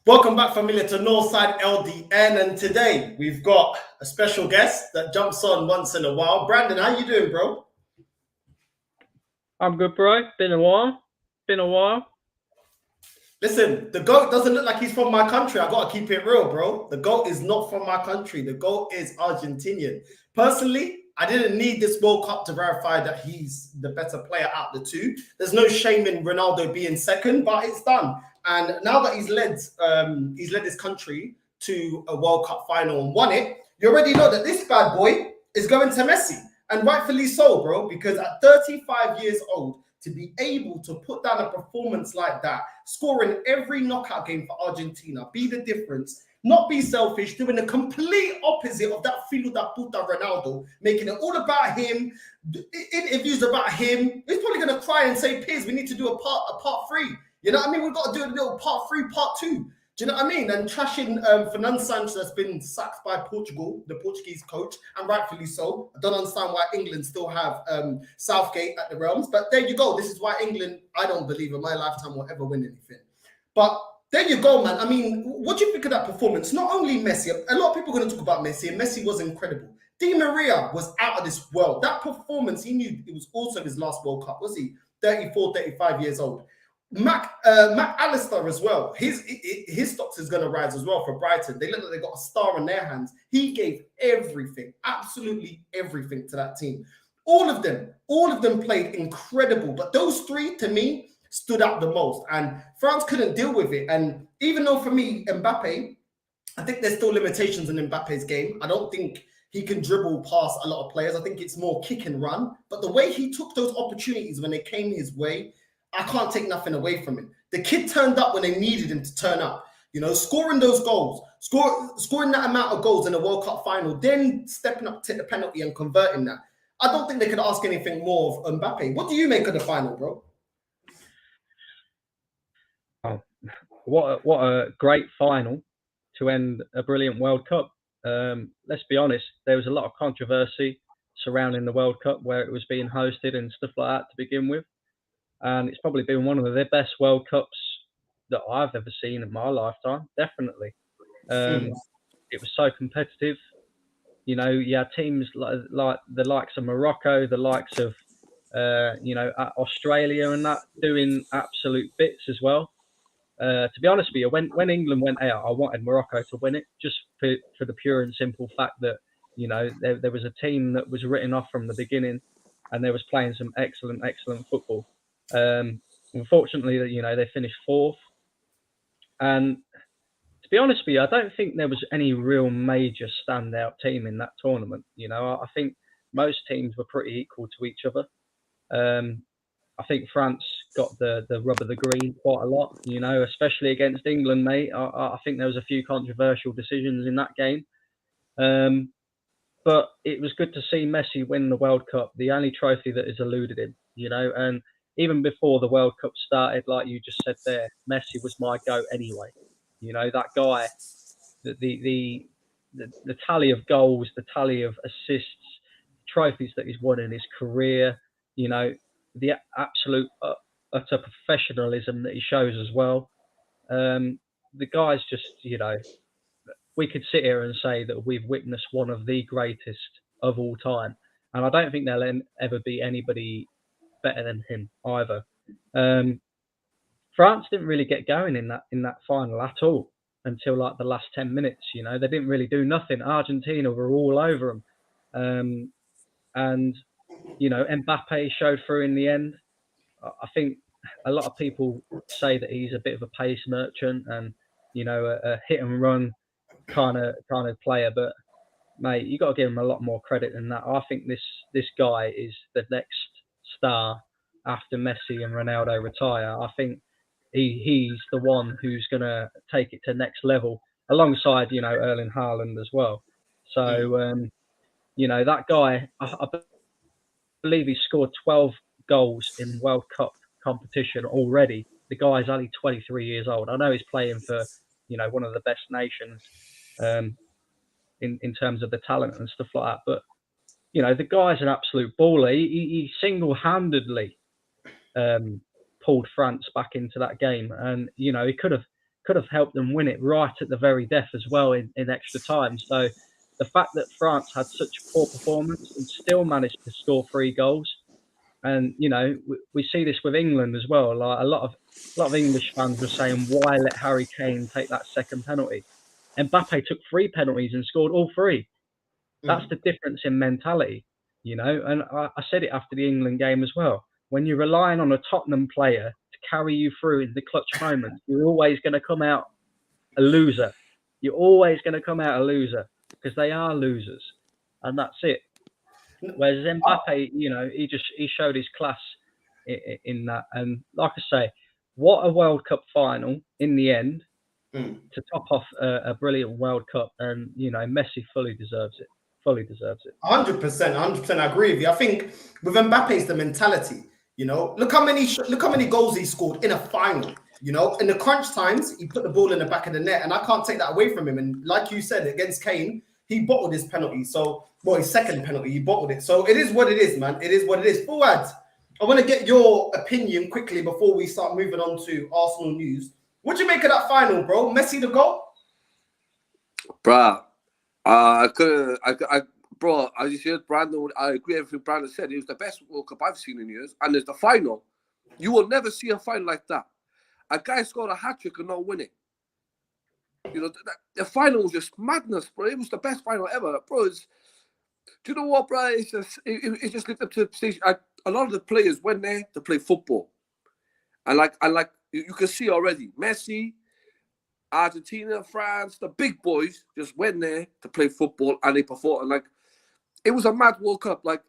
Welcome back, familiar, to Northside LDN, and today we've got a special guest that jumps on once in a while. Brandon, how you doing, bro? I'm good, bro. Been a while. Listen, the GOAT doesn't look like he's from my country. I gotta keep it real, bro. The GOAT is not from my country. The GOAT is Argentinian. Personally, I didn't need this World Cup to verify that he's the better player out of the two. There's no shame in Ronaldo being second, but it's done. And now that he's led his country to a World Cup final and won it, you already know that this bad boy is going to Messi. And rightfully so, bro, because at 35 years old, to be able to put down a performance like that, scoring every knockout game for Argentina, be the difference, not be selfish, doing the complete opposite of that filo da puta Ronaldo, making it all about him, interviews about him. He's probably going to cry and say, Piers, we need to do a part three. You know what I mean? We've got to do a little part three, part two. Do you know what I mean? And trashing Fernando Sanchez that's been sacked by Portugal, the Portuguese coach, and rightfully so. I don't understand why England still have Southgate at the realms. But there you go. This is why England, I don't believe in my lifetime will ever win anything. But there you go, man. I mean, what do you think of that performance? Not only Messi, a lot of people are going to talk about Messi, and Messi was incredible. Di Maria was out of this world. That performance, he knew it was also his last World Cup. Was he 34, 35 years old? Mac Allister as well. His stocks is going to rise as well for Brighton. They look like they got a star in their hands. He gave everything, absolutely everything to that team. All of them played incredible. But those three, to me, stood out the most. And France couldn't deal with it. And even though for me, Mbappe, I think there's still limitations in Mbappe's game. I don't think he can dribble past a lot of players. I think it's more kick and run. But the way he took those opportunities when they came his way, I can't take nothing away from him. The kid turned up when they needed him to turn up. You know, scoring those goals, scoring that amount of goals in a World Cup final, then stepping up to take the penalty and converting that. I don't think they could ask anything more of Mbappe. What do you make of the final, bro? Oh, what a great final to end a brilliant World Cup. Let's be honest, there was a lot of controversy surrounding the World Cup where it was being hosted and stuff like that to begin with. And it's probably been one of the best World Cups that I've ever seen in my lifetime, definitely. It was so competitive. You know, you had teams like the likes of Morocco, the likes of, Australia and that doing absolute bits as well. To be honest with you, when England went out, I wanted Morocco to win it just for the pure and simple fact that, you know, there was a team that was written off from the beginning and they was playing some excellent football. Unfortunately, you know, they finished fourth. And to be honest with you, I don't think there was any real major standout team in that tournament. You know, I think most teams were pretty equal to each other. I think France got the rub of the green quite a lot, you know, especially against England, mate. I think there was a few controversial decisions in that game. But it was good to see Messi win the World Cup, the only trophy that has eluded him, you know. And even before the World Cup started, like you just said there, Messi was my GOAT anyway. You know, that guy, the tally of goals, the tally of assists, trophies that he's won in his career, you know, the absolute utter professionalism that he shows as well. The guy's just, you know, we could sit here and say that we've witnessed one of the greatest of all time. And I don't think there'll ever be anybody better than him either. France didn't really get going in that final at all until like the last 10 minutes. You know, they didn't really do nothing. Argentina were all over them. And, you know, Mbappe showed through in the end. I think a lot of people say that he's a bit of a pace merchant and, you know, a hit and run kind of player, but mate, you got to give him a lot more credit than that. I think this guy is the next star after Messi and Ronaldo retire. I think he's the one who's going to take it to next level alongside, you know, Erling Haaland as well. So, you know, that guy, I believe he scored 12 goals in World Cup competition already. The guy's only 23 years old. I know he's playing for, you know, one of the best nations in terms of the talent and stuff like that. But, you know, the guy's an absolute baller. He single-handedly pulled France back into that game. And, you know, he could have could have helped them win it right at the very death as well in extra time. So the fact that France had such poor performance and still managed to score 3 goals, and we see this with England as well. Like a lot of English fans were saying, why let Harry Kane take that second penalty? Mbappe took 3 penalties and scored all 3. That's the difference in mentality, And I said it after the England game as well. When you're relying on a Tottenham player to carry you through in the clutch moments, you're always going to come out a loser. You're always going to come out a loser because they are losers, and that's it. Whereas Mbappe, he showed his class in that. And like I say, what a World Cup final in the end to top off a brilliant World Cup. And, Messi fully deserves it. 100%, 100%. I agree with you. I think with Mbappe, it's the mentality. Look how many goals he scored in a final. In the crunch times, he put the ball in the back of the net, and I can't take that away from him. And like you said, against Kane, he bottled his penalty. His second penalty, he bottled it. So it is what it is, man. It is what it is. Fuad, I want to get your opinion quickly before we start moving on to Arsenal news. What do you make of that final, bro? Messi the goal? Bruh, bro, I just heard Brandon. I agree with everything Brandon said. It was the best World Cup I've seen in years. And there's the final. You will never see a final like that. A guy scored a hat-trick and not win it. The final was just madness, bro. It was the best final ever, bro. Do you know what, bro? It just lived up to the stage. A lot of the players went there to play football, and you can see already, Messi, Argentina, France, the big boys just went there to play football, and they performed. And it was a mad World Cup. Like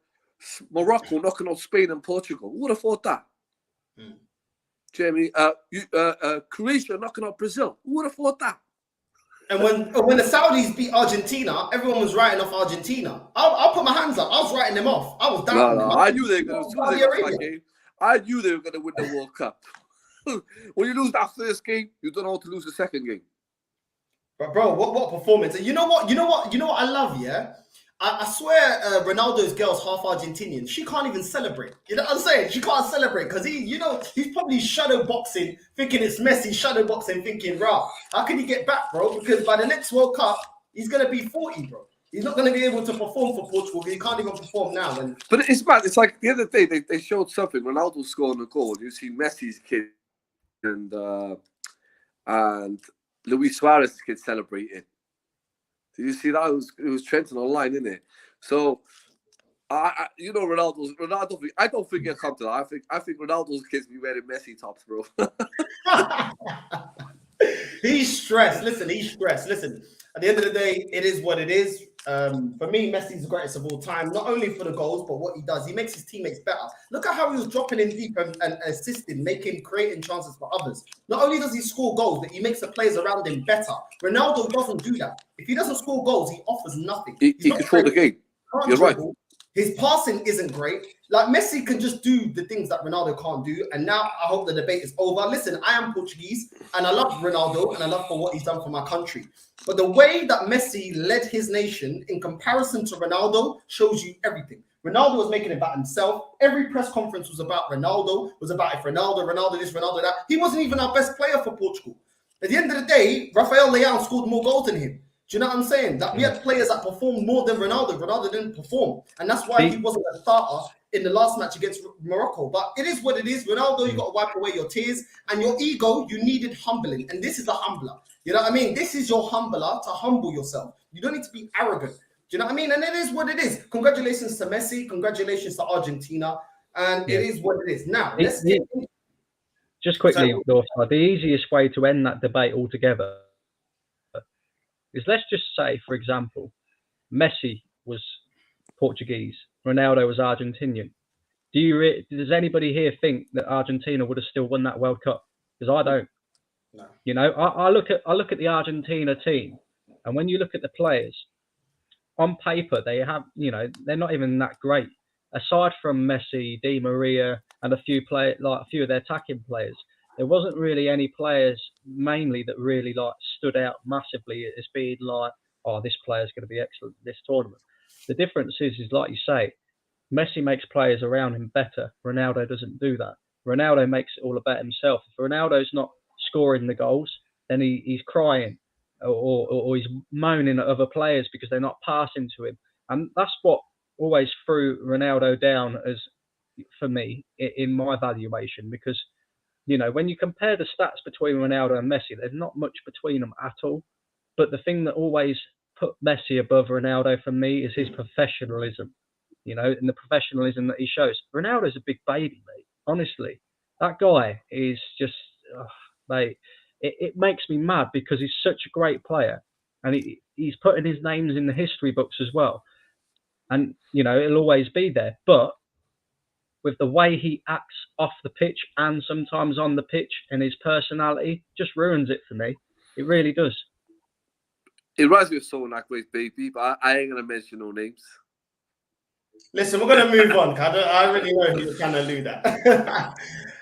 Morocco knocking out Spain and Portugal. Who would have thought that? Jamie, Croatia knocking out Brazil. Who would have thought that? And when the Saudis beat Argentina, everyone was writing off Argentina. I'll put my hands up. I was writing them off. I was down. No, I knew they were going to. I knew they were going to win the World Cup. When you lose that first game, you don't know how to lose the second game. But bro, what performance? And you know what I love, yeah? I swear Ronaldo's girl's half Argentinian. She can't even celebrate. You know what I'm saying? She can't celebrate because he's probably shadow boxing, thinking it's Messi, shadow boxing, thinking, rah, how can he get back, bro? Because by the next World Cup, he's going to be 40, bro. He's not going to be able to perform for Portugal. He can't even perform now. But it's mad. It's like the other day, they showed something. Ronaldo scoring a goal. You see Messi's kid and Luis Suarez's kid celebrating. Did you see that? It was trending online, isn't it? So, Ronaldo. I don't think he'll come to that. I think Ronaldo's kids be wearing Messi tops, bro. He's stressed. Listen, he's stressed. Listen, at the end of the day, it is what it is. For me, Messi's the greatest of all time, not only for the goals, but what he does. He makes his teammates better. Look at how he was dropping in deep and assisting, creating chances for others. Not only does he score goals, but he makes the players around him better. Ronaldo doesn't do that. If he doesn't score goals, he offers nothing. He controls the game. You're right. His passing isn't great. Like Messi can just do the things that Ronaldo can't do. And now I hope the debate is over. Listen, I am Portuguese and I love Ronaldo and I love for what he's done for my country. But the way that Messi led his nation in comparison to Ronaldo shows you everything. Ronaldo was making it about himself. Every press conference was about Ronaldo, was about if Ronaldo this, Ronaldo that. He wasn't even our best player for Portugal. At the end of the day, Rafael Leão scored more goals than him. Do you know what I'm saying? That we had players that performed more than Ronaldo. Ronaldo didn't perform. And that's why he wasn't a starter in the last match against Morocco. But it is what it is. Ronaldo, you got to wipe away your tears. And your ego, you needed humbling. And this is a humbler. You know what I mean? This is your humbler to humble yourself. You don't need to be arrogant. Do you know what I mean? And it is what it is. Congratulations to Messi. Congratulations to Argentina. And it is what it is. Now, let's get... Just quickly, the easiest way to end that debate altogether is, let's just say, for example, Messi was Portuguese, Ronaldo was Argentinian. Does anybody here think that Argentina would have still won that World Cup? Because I don't. No. You know, I look at the Argentina team, and when you look at the players, on paper they have, they're not even that great. Aside from Messi, Di Maria, and a few of their attacking players, there wasn't really any players mainly that really stood out massively as being this player's going to be excellent in this tournament. The difference is like you say, Messi makes players around him better. Ronaldo doesn't do that. Ronaldo makes it all about himself. If Ronaldo's not scoring the goals, then he's crying or he's moaning at other players because they're not passing to him. And that's what always threw Ronaldo down as, for me, in my valuation, because, you know, when you compare the stats between Ronaldo and Messi, there's not much between them at all. But the thing that always put Messi above Ronaldo for me is his professionalism, you know, and the professionalism that he shows. Ronaldo's a big baby, mate. Honestly, that guy is just, mate, it makes me mad because he's such a great player, and he's putting his names in the history books as well. And, you know, it'll always be there. But with the way he acts off the pitch and sometimes on the pitch, and his personality just ruins it for me. It really does. It reminds me of someone like Great Baby, but I ain't going to mention no names. Listen, we're going to move on. I already know who you're trying to allude at.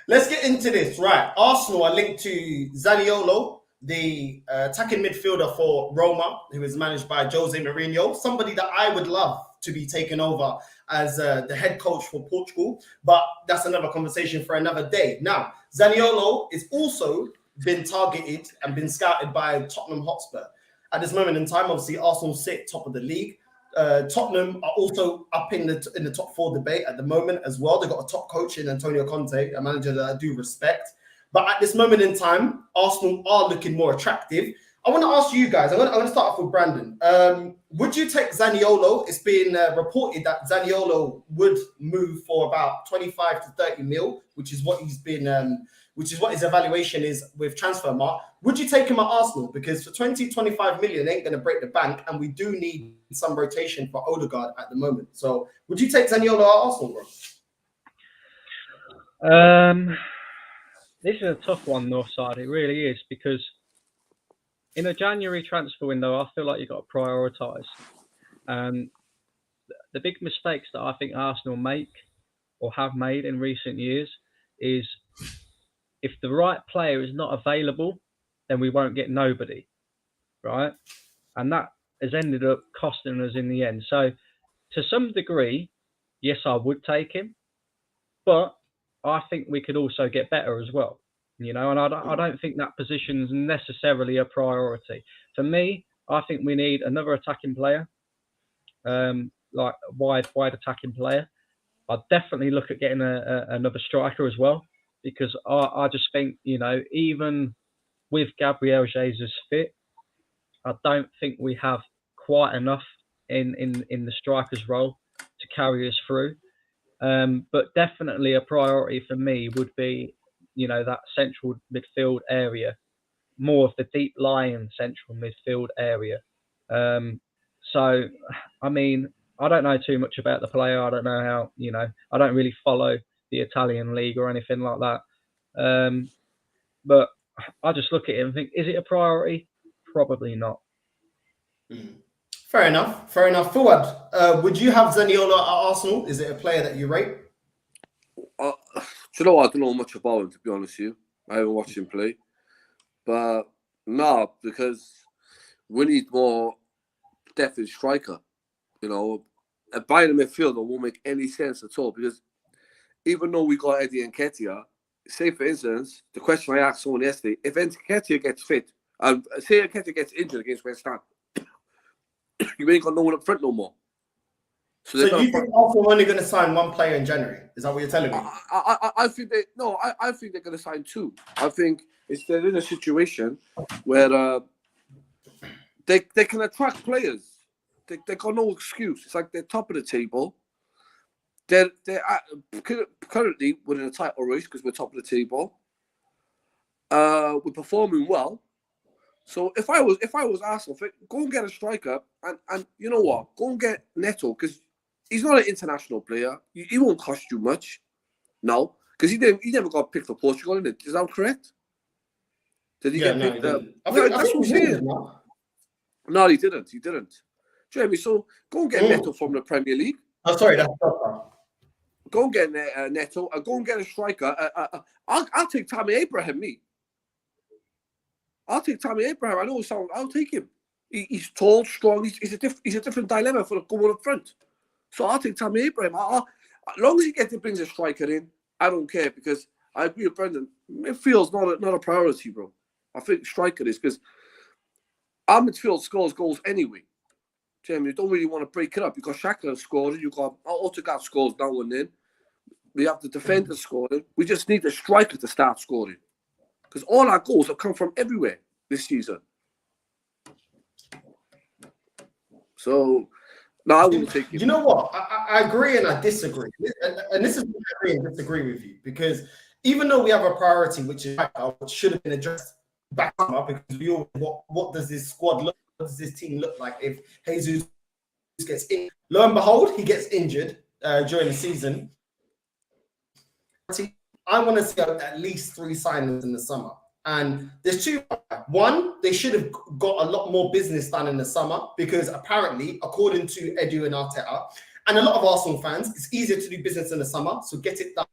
Let's get into this. Right. Arsenal are linked to Zaniolo, the attacking midfielder for Roma, who is managed by Jose Mourinho, somebody that I would love to be taken over as the head coach for Portugal. But that's another conversation for another day. Now, Zaniolo is also been targeted and been scouted by Tottenham Hotspur. At this moment in time, obviously, Arsenal sit top of the league. Tottenham are also up in the top 4 debate at the moment as well. They've got a top coach in Antonio Conte, a manager that I do respect. But at this moment in time, Arsenal are looking more attractive. I want to ask you guys, I'm going to start off with Brandon. Would you take Zaniolo? It's been reported that Zaniolo would move for about 25 to 30 mil, which is what he's been, which is what his evaluation is with Transfermarkt. Would you take him at Arsenal? Because for 20, 25 million, ain't going to break the bank, and we do need some rotation for Odegaard at the moment. So would you take Zaniolo at Arsenal, bro? This is a tough one, Northside. It really is, because in a January transfer window, I feel like you've got to prioritise. The big mistakes that I think Arsenal make or have made in recent years is, if the right player is not available, then we won't get nobody, right? And that has ended up costing us in the end. So to some degree, yes, I would take him, but I think we could also get better as well, you know, and I don't think that position's necessarily a priority. For me, I think we need another attacking player, like a wide attacking player. I'd definitely look at getting another striker as well, because I just think, you know, even with Gabriel Jesus fit, I don't think we have quite enough in the striker's role to carry us through. But definitely a priority for me would be, you know, that central midfield area, more of the deep lying central midfield area. So, I mean, I don't know too much about the player. I don't know how, you know, I don't really follow the Italian league or anything like that. But I just look at it and think, is it a priority? Probably not. Fair enough. Fuad, would you have Zaniolo at Arsenal? Is it a player that you rate? Do you know what? I don't know much about him, to be honest with you. I haven't watched him play. But no, because we need more depth in striker. You know, buying a midfielder won't make any sense at all, because even though we got Eddie Nketiah, say for instance, the question I asked someone yesterday, if Nketiah gets fit, and say Nketiah gets injured against West Ham, you ain't got no one up front no more. So you think Arsenal are only going to sign one player in January? Is that what you're telling me? I think I think they're going to sign 2. I think they're in a situation where they can attract players. They got no excuse. It's like they're top of the table. They're currently within a title race because we're top of the table. We're performing well. So if I was Arsenal, go and get a striker, and you know what, go and get Neto, because he's not an international player. He won't cost you much, no, because he never got picked for Portugal, isn't it? Is that correct? Did he get picked? That's what I'm saying. No, he didn't. Jeremy, so go and get Neto from the Premier League. Oh, sorry, that's tough. Go and get Neto, and go and get a striker. I'll take Tammy Abraham, I'll take Tammy Abraham. I know it sounds. I'll take him. He's tall, strong. He's a different dilemma for the going up front. So I'll take Tammy Abraham. As long as he brings a striker in, I don't care, because I agree with Brendan. Midfield's not a priority, bro. I think striker is, because our midfield scores goals anyway. Jamie, you don't really want to break it up. You've got Xhaka scoring, you've got Odegaard scores now and then. We have the defender scoring. We just need the striker to start scoring. Because all our goals have come from everywhere this season. So, no, I wouldn't take it. You know what? I agree and I disagree. And this is why I agree and disagree with you. Because even though we have a priority, which is which should have been addressed back up, because we all, what does this squad look? What does this team look like if Jesus gets injured? Lo and behold, he gets injured during the season. I want to see at least 3 signings in the summer. And there's 2. One, they should have got a lot more business done in the summer, because apparently, according to Edu and Arteta, and a lot of Arsenal fans, it's easier to do business in the summer, so get it done.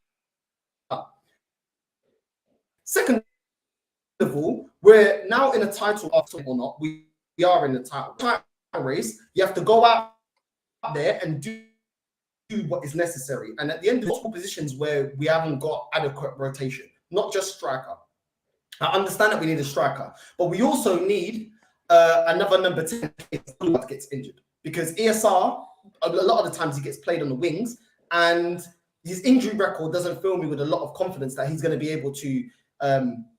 Second of all, we're now in a title or not. We are in the title race. You have to go out there and do what is necessary. And at the end, there's 4 positions where we haven't got adequate rotation, not just striker. I understand that we need a striker, but we also need another number 10 that gets injured, because ESR, a lot of the times he gets played on the wings, and his injury record doesn't fill me with a lot of confidence that he's going to be able to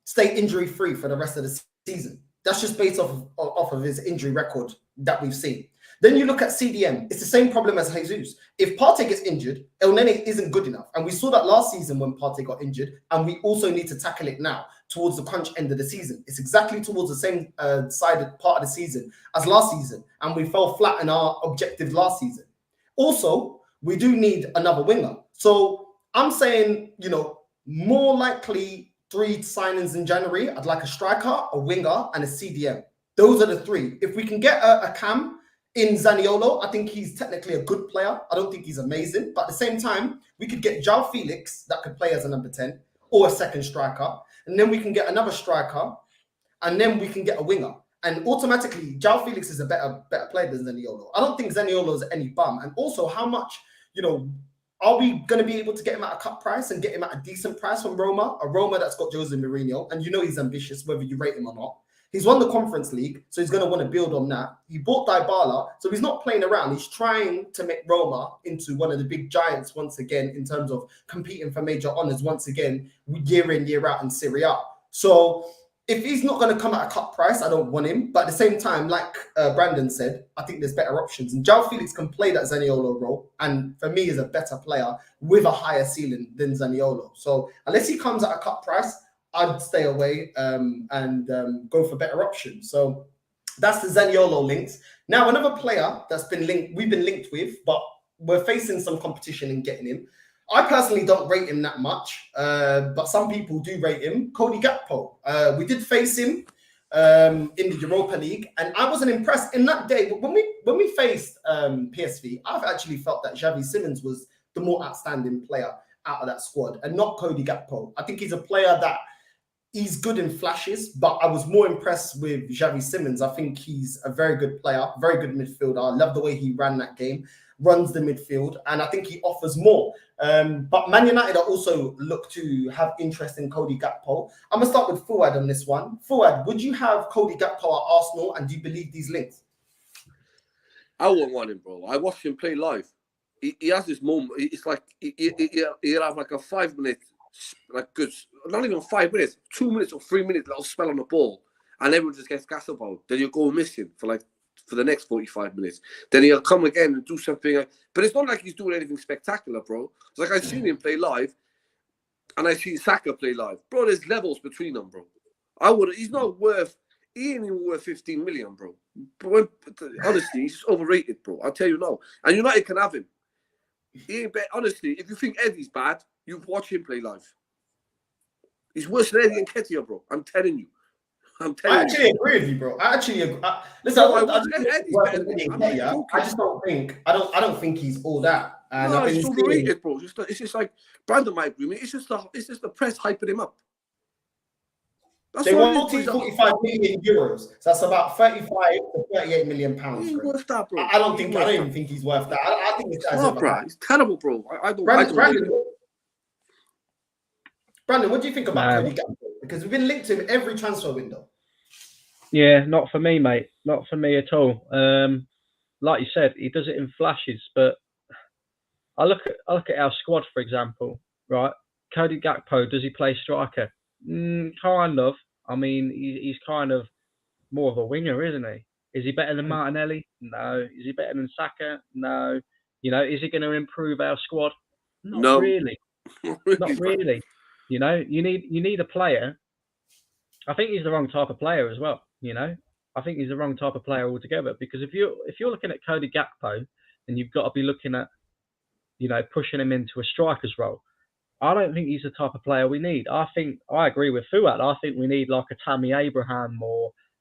stay injury-free for the rest of the season. That's just based off of his injury record that we've seen. Then you look at CDM. It's the same problem as Jesus. If Partey gets injured, El Nene isn't good enough. And we saw that last season when Partey got injured, and we also need to tackle it now towards the crunch end of the season. It's exactly towards the same sided part of the season as last season, and we fell flat in our objectives last season. Also, we do need another winger. So I'm saying, you know, more likely 3 signings in January. I'd like a striker, a winger, and a CDM. Those are the 3. If we can get a cam in Zaniolo, I think he's technically a good player. I don't think he's amazing. But at the same time, we could get João Felix that could play as a number 10 or a second striker. And then we can get another striker. And then we can get a winger. And automatically, João Felix is a better player than Zaniolo. I don't think Zaniolo is any bum. And also, how much, you know, are we going to be able to get him at a cut price and get him at a decent price from Roma? A Roma that's got Jose Mourinho. And you know he's ambitious, whether you rate him or not. He's won the Conference League, so he's going to want to build on that. He bought Dybala, so he's not playing around. He's trying to make Roma into one of the big giants once again in terms of competing for major honours once again, year in, year out in Seria. So if he's not going to come at a cut price, I don't want him. But at the same time, like Brandon said, I think there's better options. And João Felix can play that Zaniolo role. And for me, is a better player with a higher ceiling than Zaniolo. So unless he comes at a cut price, I'd stay away and go for better options. So that's the Zaniolo links. Now, another player that's been linked, we've been linked with, but we're facing some competition in getting him. I personally don't rate him that much, but some people do rate him. Cody Gakpo. We did face him in the Europa League, and I wasn't impressed in that day. When we faced PSV, I've actually felt that Xavi Simons was the more outstanding player out of that squad, and not Cody Gakpo. I think he's a player that he's good in flashes, but I was more impressed with Xavi Simons. I think he's a very good player, very good midfielder. I love the way he ran that game, runs the midfield, and I think he offers more. But Man United are also look to have interest in Cody Gakpo. I'm going to start with Fuad on this one. Fuad, would you have Cody Gakpo at Arsenal, and do you believe these links? I wouldn't want him, bro. I watched him play live. He has this moment. It's like he'll have like a 5 minute, like good, not even 5 minutes, 2 minutes or 3 minutes little spell on the ball, and everyone just gets gassed about. Then you'll go missing for the next 45 minutes. Then he'll come again and do something. But it's not like he's doing anything spectacular, bro. It's like I've seen him play live, and I've seen Saka play live. Bro, there's levels between them, bro. He ain't even worth 15 million, bro. But honestly, he's overrated, bro. I'll tell you now. And United can have him. He ain't bad. Honestly, if you think Eddie's bad, you watch him play live. He's worse than Eddie and Ketia, bro. I'm telling you. I actually agree with you, bro. I actually agree. Listen, I just don't think. I don't think he's all that. No, it's overrated, bro. It's just like Brandon might agree with me. It's just the press hyping him up. That's they want 45 million euros. So that's about 35 to 38 million pounds. He ain't worth that, bro. I don't even think he's worth that. I think this guy's bro. He's terrible, bro. Brandon, what do you think about Cody Gakpo? Because we've been linked to him every transfer window. Yeah, not for me, mate. Not for me at all. Like you said, he does it in flashes, but I look at our squad, for example, right? Cody Gakpo, does he play striker? Kind of. I mean, he's kind of more of a winger, isn't he? Is he better than Martinelli? No. Is he better than Saka? No. You know, is he going to improve our squad? Not No. really. Not really. You know, you need a player. I think he's the wrong type of player as well. You know, I think he's the wrong type of player altogether. Because if you're looking at Cody Gakpo, then you've got to be looking at, you know, pushing him into a striker's role. I don't think he's the type of player we need. I agree with Fuad. I think we need like a Tammy Abraham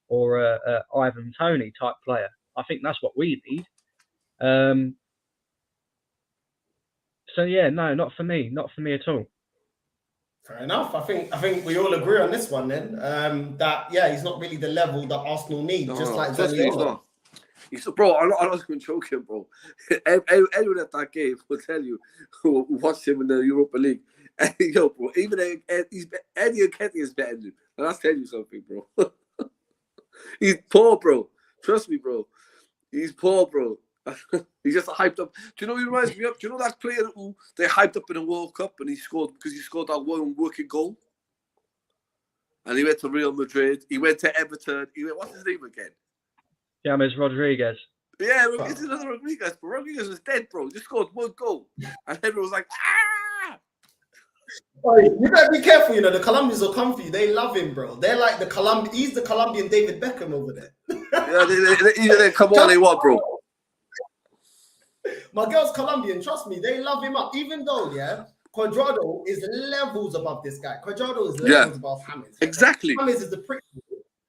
or a Ivan Toney type player. I think that's what we need. So yeah, no, not for me at all. Fair enough. I think we all agree on this one then. That he's not really the level that Arsenal need. No, just like Zaniolo. He's not. Bro, I'm not even joking, bro. Anyone at that game will tell you who watched him in the Europa League. Yo, bro, even Eddie Nketiah is better than him. And I'll tell you something, bro. He's poor, bro. Trust me, bro. He's poor, bro. He's just hyped up. Do you know what he reminds me of? Do you know that player who they hyped up in the World Cup and he scored that one working goal? And he went to Real Madrid. He went to Everton. What's his name again? James Rodriguez. Yeah, it's another Rodriguez. But Rodriguez was dead, bro. He just scored one goal. And everyone was like, ah! You better be careful, you know, the Colombians will come for you. They love him, bro. They're like he's the Colombian David Beckham over there. Yeah, they come on, they want, bro. My girl's Colombian, trust me, they love him up. Even though, Cuadrado is levels above this guy. Cuadrado is levels above James. Exactly. James is the prick.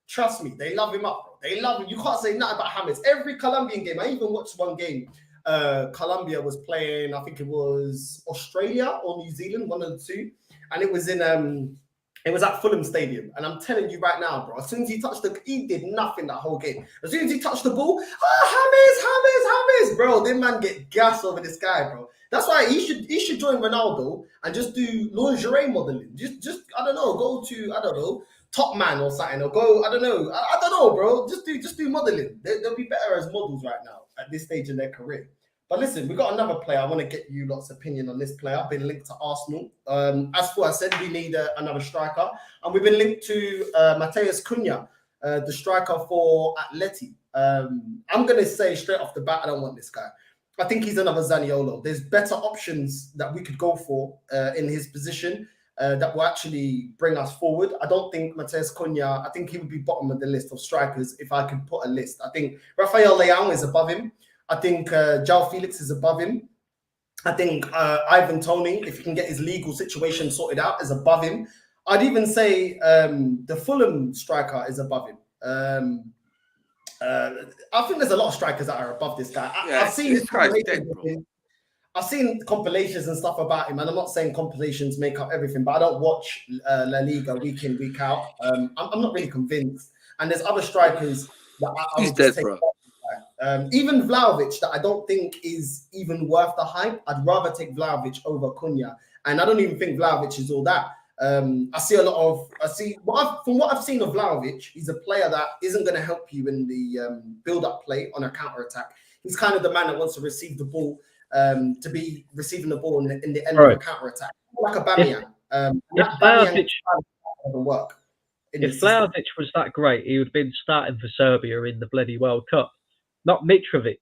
Trust me, they love him up, bro. They love him. You can't say nothing about James. Every Colombian game, I even watched one game. Colombia was playing, I think it was Australia or New Zealand, one of the two, and it was at Fulham Stadium. And I'm telling you right now, bro, as soon as he did nothing that whole game. As soon as he touched the ball, James, bro, this man get gas over this guy, bro. That's why he should join Ronaldo and just do lingerie modeling. Just I don't know, go to Top Man or something, or go, I don't know, bro. Just do modeling. They'll be better as models right now at this stage in their career. But listen, we got another player. I want to get you lots of opinion on this player. I've been linked to Arsenal. As for I said, we need another striker, and we've been linked to Matheus Cunha, the striker for Atleti. I'm gonna say straight off the bat, I don't want this guy. I think he's another Zaniolo. There's better options that we could go for in his position. That will actually bring us forward. I don't think Matheus Cunha, I think he would be bottom of the list of strikers if I could put a list. I think Rafael Leão is above him. I think João Felix is above him. I think Ivan Toney, if he can get his legal situation sorted out, is above him. I'd even say the Fulham striker is above him. I think there's a lot of strikers that are above this guy. I've seen this guy's dead, bro. I've seen compilations and stuff about him, and I'm not saying compilations make up everything, but I don't watch La Liga week in, week out. I'm not really convinced. And there's other strikers that I He's would dead, take. bro. Even Vlahovic, that I don't think is even worth the hype. I'd rather take Vlahovic over Cunha, and I don't even think Vlahovic is all that. From what I've seen of Vlahovic, he's a player that isn't going to help you in the build-up play on a counter-attack. He's kind of the man that wants to receive the ball. To be receiving the ball in the end of a counter attack, like a Bamian. If Vlahovic doesn't work. If Vlahovic was that great, he would have been starting for Serbia in the bloody World Cup, not Mitrovic.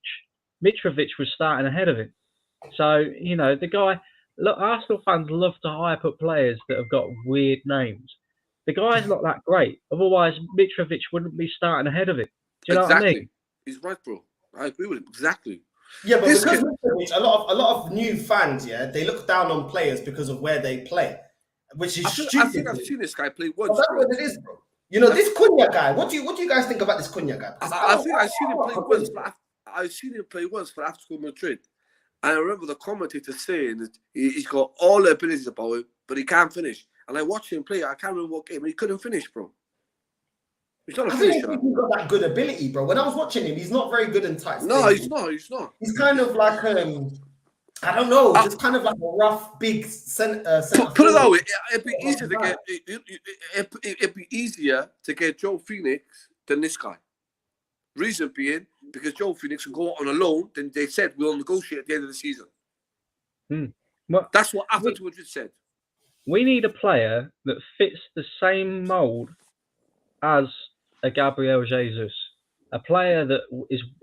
Mitrovic was starting ahead of him. So, you know, the guy, look, Arsenal fans love to hype up players that have got weird names. The guy's not that great. Otherwise, Mitrovic wouldn't be starting ahead of him. Do you know what I mean? He's right, bro. I agree with him. Exactly. Yeah, but because Mitrovic, a lot of new fans, they look down on players because of where they play, which is stupid. I think I've seen this guy play once. That's what it is, bro. You know, this Cunha guy. What do you guys think about this Cunha guy? I think I've seen him play once. I've seen him play once for Atletico Madrid, and I remember the commentator saying that he's got all the abilities about him, but he can't finish. And I watched him play. I can't remember what game, and he couldn't finish, bro. He's not a finisher. I think he's got that good ability, bro. When I was watching him, he's not very good in tight space. No, he's not. He's kind of like I don't know, just kind of like a rough, big center. Put it that way, it'd be easier to get. It'd be easier to get Joe Phoenix than this guy. Reason being, because Joe Phoenix can go on a loan, then they said we'll negotiate at the end of the season. Well, that's what After 200 said. We need a player that fits the same mould as a Gabriel Jesus. A player that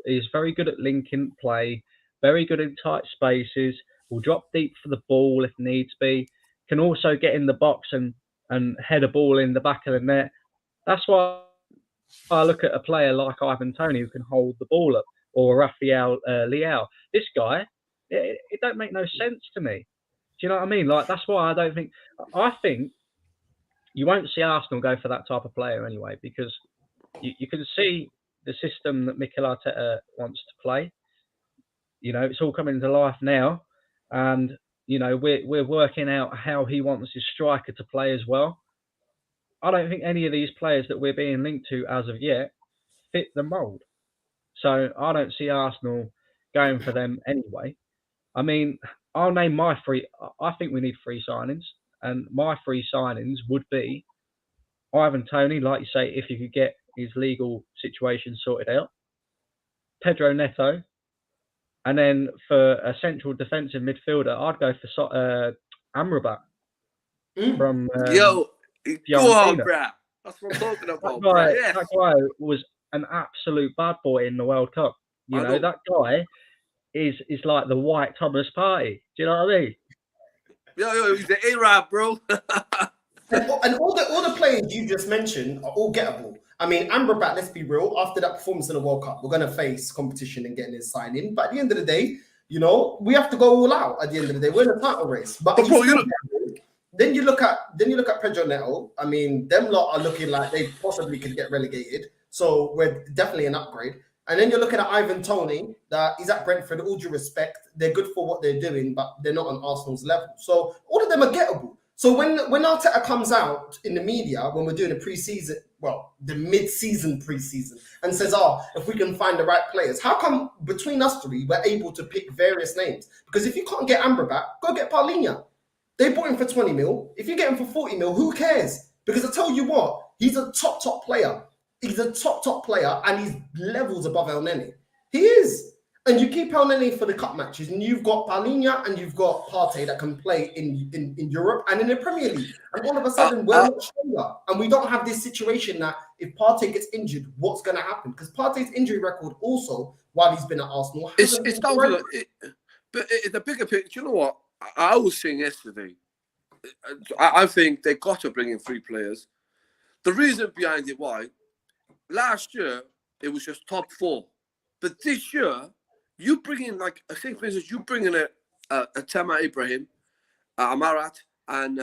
is very good at linking play, very good in tight spaces, will drop deep for the ball if needs be, can also get in the box and head a ball in the back of the net. That's why I look at a player like Ivan Toney who can hold the ball up, or Rafael Leao. This guy, it don't make no sense to me. Do you know what I mean? Like, that's why I think you won't see Arsenal go for that type of player anyway, because you can see the system that Mikel Arteta wants to play. You know, it's all coming to life now, and you know we're working out how he wants his striker to play as well. I don't think any of these players that we're being linked to as of yet fit the mould. So I don't see Arsenal going for them anyway. I mean, I'll name my three. I think we need 3 signings, and my 3 signings would be Ivan Toney, like you say, if you could get his legal situation sorted out, Pedro Neto, and then for a central defensive midfielder, I'd go for Amrabat from go on, bruh. That's what I'm talking about. That guy was an absolute bad boy in the World Cup. You know, that guy is like the White Thomas Party. Do you know what I mean? Yo, he's the Arab, bro. and all the players you just mentioned are all gettable. I mean, Amrabat, let's be real, after that performance in the World Cup, we're going to face competition and getting his sign in. But at the end of the day, you know, we have to go all out at the end of the day. We're in a title race. But bro, then you look at Pedro Neto. I mean, them lot are looking like they possibly could get relegated. So we're definitely an upgrade. And then you're looking at Ivan Toney, that he's at Brentford, all due respect. They're good for what they're doing, but they're not on Arsenal's level. So all of them are gettable. So when Arteta comes out in the media, when we're doing a pre-season, well, the mid-season pre-season, and says, if we can find the right players, how come between us 3, we're able to pick various names? Because if you can't get Amrabat, go get Paulinho. They bought him for 20 mil. If you get him for 40 mil, who cares? Because I tell you what, he's a top player. He's a top player, and he's levels above El Neni. He is. And you keep El Neni for the cup matches, and you've got Paulinho and you've got Partey that can play in Europe and in the Premier League. And all of a sudden, we're not stronger. And we don't have this situation that if Partey gets injured, what's going to happen? Because Partey's injury record also, while he's been at Arsenal, it's down to but the bigger picture. You know what? I was saying yesterday, I think they got to bring in 3 players. The reason behind it, why? Last year, it was just top 4. But this year, you bring in, like, I think, for instance, you bring in a Tema Ibrahim, Amarat, and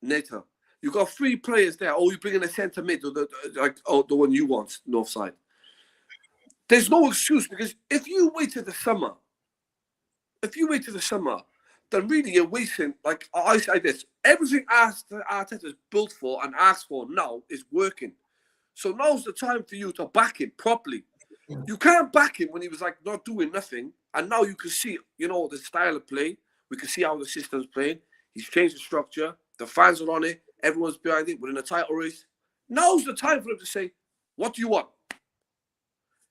Neto. You got 3 players there. Or you bring in a centre mid, the one you want, north side. There's no excuse, because if you wait till the summer, then really you're wasting. Like I say this, everything Arteta is built for and asked for now is working. So now's the time for you to back him properly. You can't back him when he was like not doing nothing, and now you can see, you know, the style of play. We can see how the system's playing. He's changed the structure. The fans are on it. Everyone's behind it. We're in a title race. Now's the time for him to say, "What do you want?"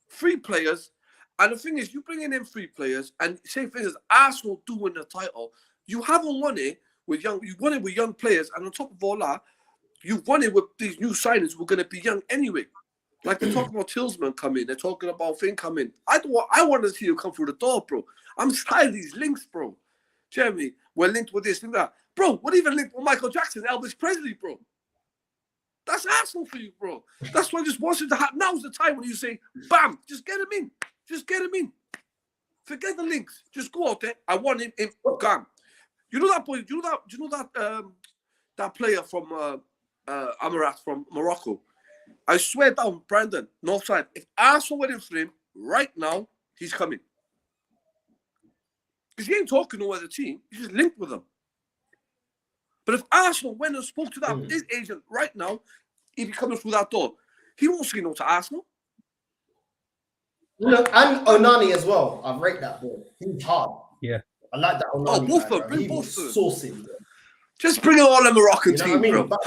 3 players. And the thing is, you bring in 3 players, and say for instance, Arsenal do win the title. You haven't won it with young. You won it with young players, and on top of all that, you've won it with these new signings who are going to be young anyway. Like they're talking about Tillsman coming, they're talking about Finn coming. I want to see you come through the door, bro. I'm tired of these links, bro. Jeremy, we're linked with this and that, bro. We're even linked with Michael Jackson, Elvis Presley, bro. That's Arsenal for you, bro. That's why I just want it to happen. Now's the time when you say, bam, just get him in. Just get him in. Forget the links. Just go out there. I want him in. Bam. You know that boy? You know that player from Amarat from Morocco? I swear down, Brandon, north side. If Arsenal went in for him right now, he's coming. Because he ain't talking to no other team. He's just linked with them. But if Arsenal went and spoke to that his agent right now, he'd be coming through that door. He won't say no to Arsenal. Look, and Onani as well. I rate that ball. He's hard. Yeah. I like that Onani. Both of them. Bring both of them. Saucy. Just bring all the Moroccan team, bro. But,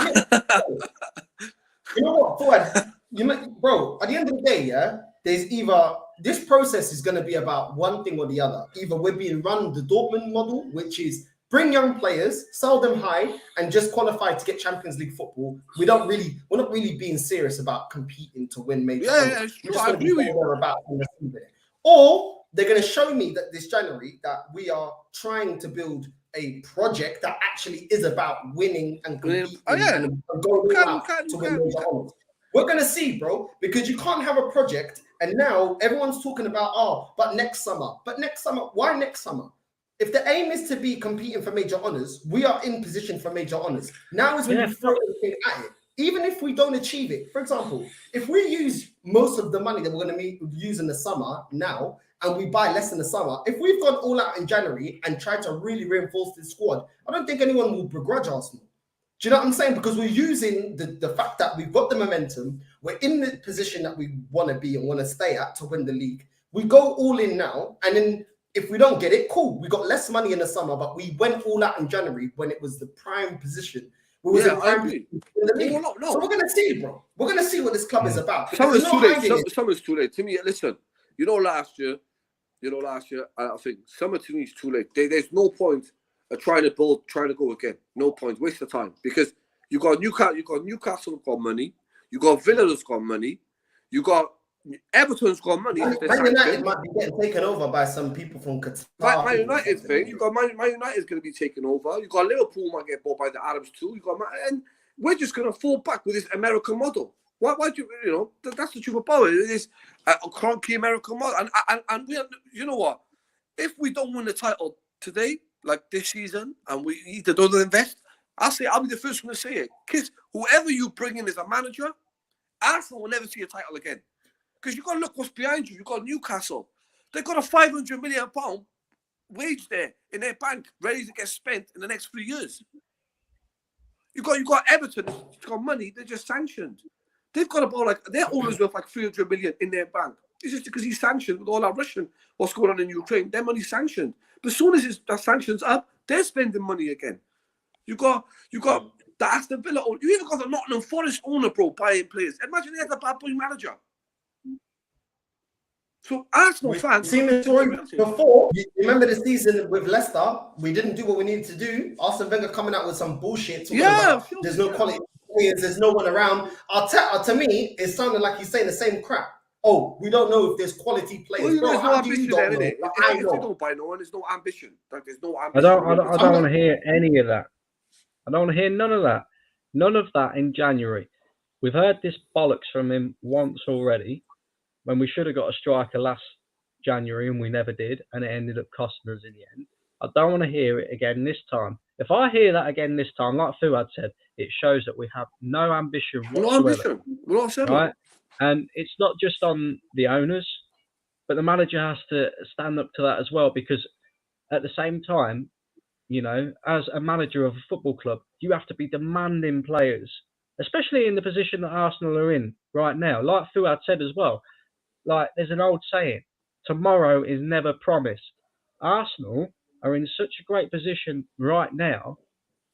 you know what, Fuad? bro, at the end of the day, yeah, there's either this process is going to be about one thing or the other. Either we're being run the Dortmund model, which is bring young players, sell them high, and just qualify to get Champions League football. We're not really being serious about competing to win major. Yeah, we're just I agree with you. about it. Or they're going to show me that this January that we are trying to build a project that actually is about winning and competing and going out to win major honors. We're going to see, bro, because you can't have a project and now everyone's talking about, but next summer. But next summer, why next summer? If the aim is to be competing for major honors, we are in position for major honors. Now is when you throw everything at it. Even if we don't achieve it, for example, if we use most of the money that we're going to use in the summer now, and we buy less in the summer, if we've gone all out in January and tried to really reinforce this squad, I don't think anyone will begrudge Arsenal. Do you know what I'm saying? Because we're using the fact that we've got the momentum, we're in the position that we want to be and want to stay at to win the league. We go all in now, and then if we don't get it, cool. We got less money in the summer, but we went all out in January when it was the prime position. We was in prime position in the league. No. So we're going to see, bro. We're going to see what this club is about. Summer's too late. To me, listen, last year, I think summer to me is too late. There's no point trying to go again. No point. Waste of time. Because you got Newcastle got money. You got Villa that's got money. You got Everton's got money. Man United might be getting taken over by some people from Qatar. Man United thing. You got Man United's going to be taken over. You got Liverpool might get bought by the Arabs too. And we're just going to fall back with this American model. Why do that's the truth about it. It is a clunky American model. And we, you know what? If we don't win the title today, like this season, and we either don't invest, I'll be the first one to say it. Kids, whoever you bring in as a manager, Arsenal will never see a title again. Because you've got to look what's behind you. You've got Newcastle. They've got a £500 million wage there in their bank, ready to get spent in the next 3 years. You've got Everton, it's got money, they're just sanctioned. They've got about their owners worth like 300 million in their bank. It's just because he's sanctioned with all that Russian, what's going on in Ukraine. Their money's sanctioned. But as soon as that sanctions up, they're spending money again. You got the Aston Villa owner. You even got the Nottingham Forest owner, bro, buying players. Imagine they had a bad boy manager. So Arsenal fans... Seen the story before. You remember the season with Leicester? We didn't do what we needed to do. Arsene Wenger coming out with some bullshit. There's no quality players. There's no one around. Arteta, to me, it sounded like he's saying the same crap. Oh, we don't know if there's quality players. Well, there's no ambition there, isn't it? If they don't buy no one, there's no ambition. There's no ambition. I don't want to hear any of that. I don't want to hear none of that. None of that in January. We've heard this bollocks from him once already, when we should have got a striker last January and we never did, and it ended up costing us in the end. I don't want to hear it again this time. If I hear that again this time, like Fuad said, it shows that we have no ambition whatsoever. No ambition. Right? And it's not just on the owners, but the manager has to stand up to that as well, because at the same time, as a manager of a football club, you have to be demanding players, especially in the position that Arsenal are in right now. Like Fuad said as well, like there's an old saying, tomorrow is never promised. Arsenal are in such a great position right now,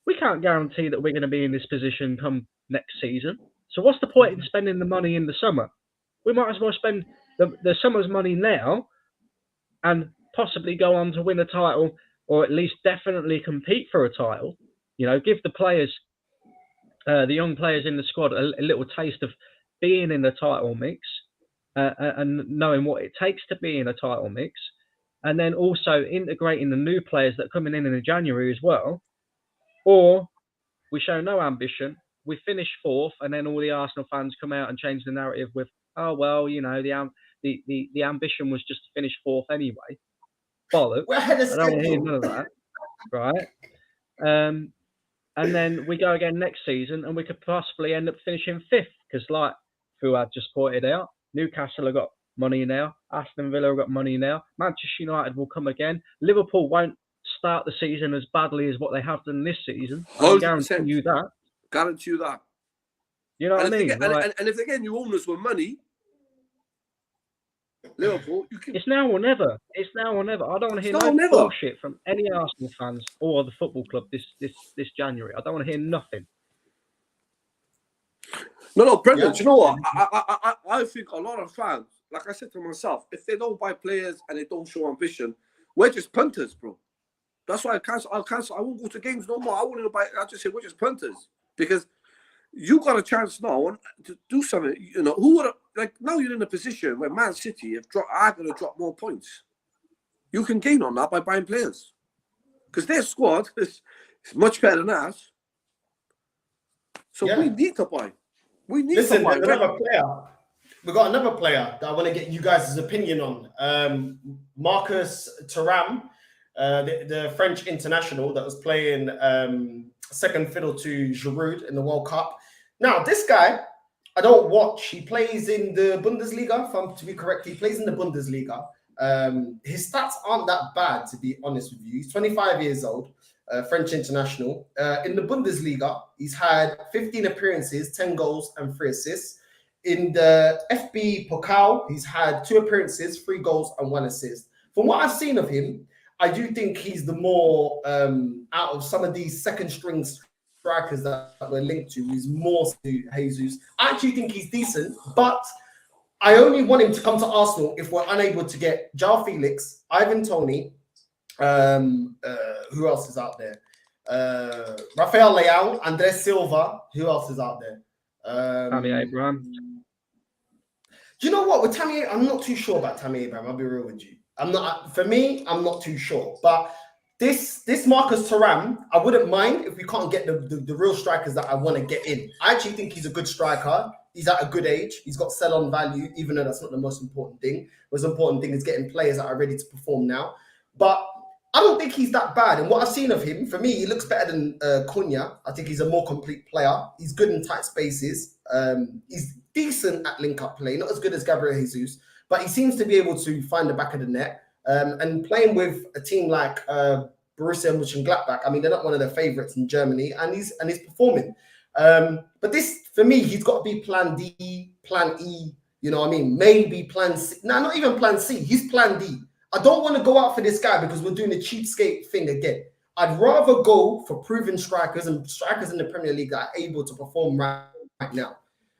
we can't guarantee that we're going to be in this position come next season. So what's the point in spending the money in the summer? We might as well spend the summer's money now and possibly go on to win a title, or at least definitely compete for a title. Give the players, the young players in the squad, a little taste of being in the title mix and knowing what it takes to be in a title mix. And then also integrating the new players that are coming in January as well. Or we show no ambition, we finish fourth, and then all the Arsenal fans come out and change the narrative with, oh, well, the ambition was just to finish fourth anyway. Bollocks. I don't want to hear none of that. Right? And then we go again next season and we could possibly end up finishing fifth, because like Fuad just pointed out, Newcastle have got money now. Aston Villa have got money now. Manchester United will come again. Liverpool won't start the season as badly as what they have done this season. I guarantee you that. Guarantee you that. You know what I mean? And if again you owners with money, Liverpool, you can... It's now or never. It's now or never. I don't want to hear no bullshit from any Arsenal fans or the football club this January. I don't want to hear nothing. No, Brendan, Yeah. do you know what? I think a lot of fans, like I said to myself, if they don't buy players and they don't show ambition, we're just punters, bro. That's why I'll cancel. I won't go to games no more. I won't even buy. I just say we're just punters because you got a chance now to do something. You know, who would like now you're in a position where Man City are going to drop more points. You can gain on that by buying players because their squad is much better than ours. So we need to buy. We need Listen, to buy. there's another player. We've got another player that I want to get you guys' opinion on. Marcus Thuram, the French international that was playing second fiddle to Giroud in the World Cup. Now, this guy, I don't watch. He plays in the Bundesliga, if I'm to be correct. He plays in the Bundesliga. His stats aren't that bad, to be honest with you. He's 25 years old, French international. In the Bundesliga, he's had 15 appearances, 10 goals and 3 assists. In the FB Pokal, he's had 2 appearances, 3 goals and 1 assist. From what I've seen of him, I do think he's the more, out of some of these second string strikers that we're linked to, he's more to Jesus. I actually think he's decent, but I only want him to come to Arsenal if we're unable to get João Felix, Ivan Toney, who else is out there? Rafael Leao, Andres Silva, who else is out there? Tammy Abraham. Do you know what? With Tammy, I'm not too sure about Tammy Abraham. I'll be real with you. I'm not too sure. But this Marcus Thuram, I wouldn't mind if we can't get the real strikers that I want to get in. I actually think he's a good striker. He's at a good age. He's got sell-on value, even though that's not the most important thing. The most important thing is getting players that are ready to perform now. But I don't think he's that bad. And what I've seen of him, for me, he looks better than Cunha. I think he's a more complete player. He's good in tight spaces. He's decent at link-up play, not as good as Gabriel Jesus, but he seems to be able to find the back of the net. And playing with a team like Borussia Mönchengladbach, I mean, they're not one of the favourites in Germany, and he's performing. But this, for me, he's got to be plan D, plan E, you know what I mean? Maybe plan C. No, not even plan C. He's plan D. I don't want to go out for this guy because we're doing the cheapskate thing again. I'd rather go for proven strikers and strikers in the Premier League that are able to perform right now.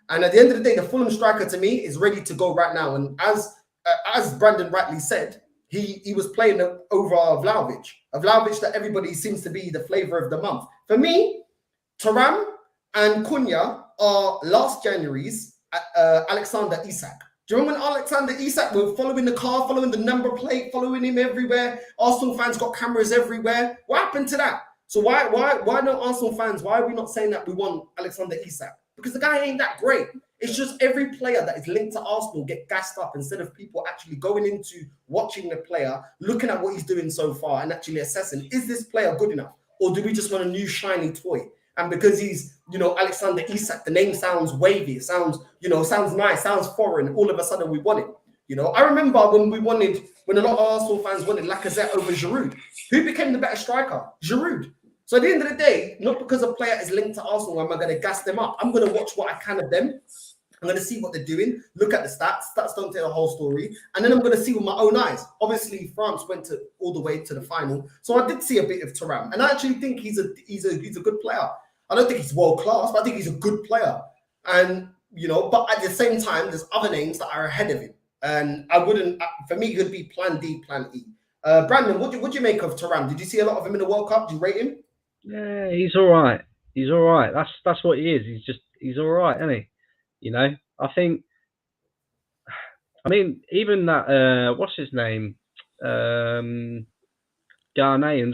And at the end of the day, the Fulham striker to me is ready to go right now. And as Brandon rightly said, he was playing over Vlahovic, a Vlahovic that everybody seems to be the flavour of the month. For me, Thuram and Cunha are last January's Alexander Isak. Do you remember when Alexander Isak were following the car, following the number plate, following him everywhere? Arsenal fans got cameras everywhere. What happened to that? So why no Arsenal fans? Why are we not saying that we want Alexander Isak? Because the guy ain't that great. It's just every player that is linked to Arsenal get gassed up instead of people actually going into watching the player, looking at what he's doing so far and actually assessing, is this player good enough? Or do we just want a new shiny toy? And because he's, Alexander Isak, the name sounds wavy, it sounds, sounds nice, sounds foreign, all of a sudden we want it. I remember when a lot of Arsenal fans wanted Lacazette over Giroud. Who became the better striker? Giroud. So at the end of the day, not because a player is linked to Arsenal, am I going to gas them up? I'm going to watch what I can of them. I'm going to see what they're doing, look at the stats. Stats don't tell the whole story. And then I'm going to see with my own eyes. Obviously, France went all the way to the final. So I did see a bit of Thuram. And I actually think he's a good player. I don't think he's world class, but I think he's a good player. And, but at the same time, there's other names that are ahead of him. And I wouldn't, for me, it would be plan D, plan E. Brandon, what do you make of Thuram? Did you see a lot of him in the World Cup? Do you rate him? Yeah, he's all right. He's all right. That's what he is. He's all right, isn't he? I think, even that, what's his name? Ghanaian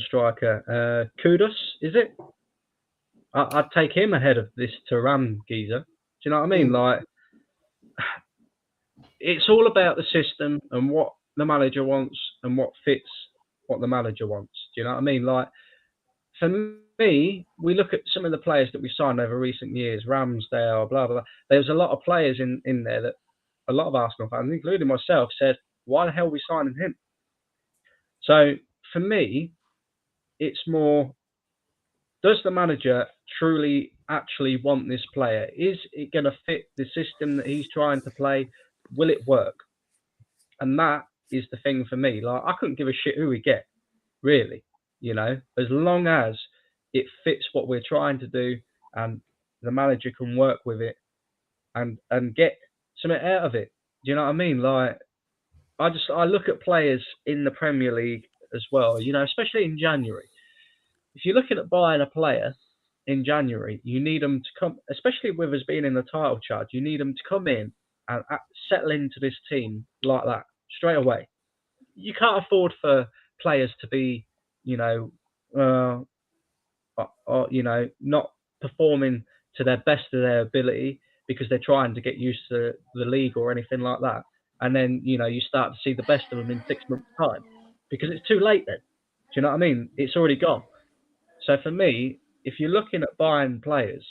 striker, Kudus, is it? I'd take him ahead of this Thuram geezer. Do you know what I mean? Like, it's all about the system and what the manager wants and what fits what the manager wants. Do you know what I mean? Like, for me, we look at some of the players that we signed over recent years, Ramsdale, blah, blah, blah. There's a lot of players in there that a lot of Arsenal fans, including myself, said, why the hell are we signing him? So for me, it's more, does the manager truly actually want this player? Is it going to fit the system that he's trying to play? Will it work? And that is the thing for me. Like, I couldn't give a shit who we get, really. As long as it fits what we're trying to do and the manager can work with it, and get something out of it. Do you know what I mean? Like, I look at players in the Premier League as well, you know, especially in January. If you're looking at buying a player in January, you need them to come, especially with us being in the title charge, you need them to come in and settle into this team like that straight away. You can't afford for players to be, you know, you know, not performing to their best of their ability because they're trying to get used to the league or anything like that. And then, you know, you start to see the best of them in 6 months' time because it's too late then. Do you know what I mean? It's already gone. So for me, if you're looking at buying players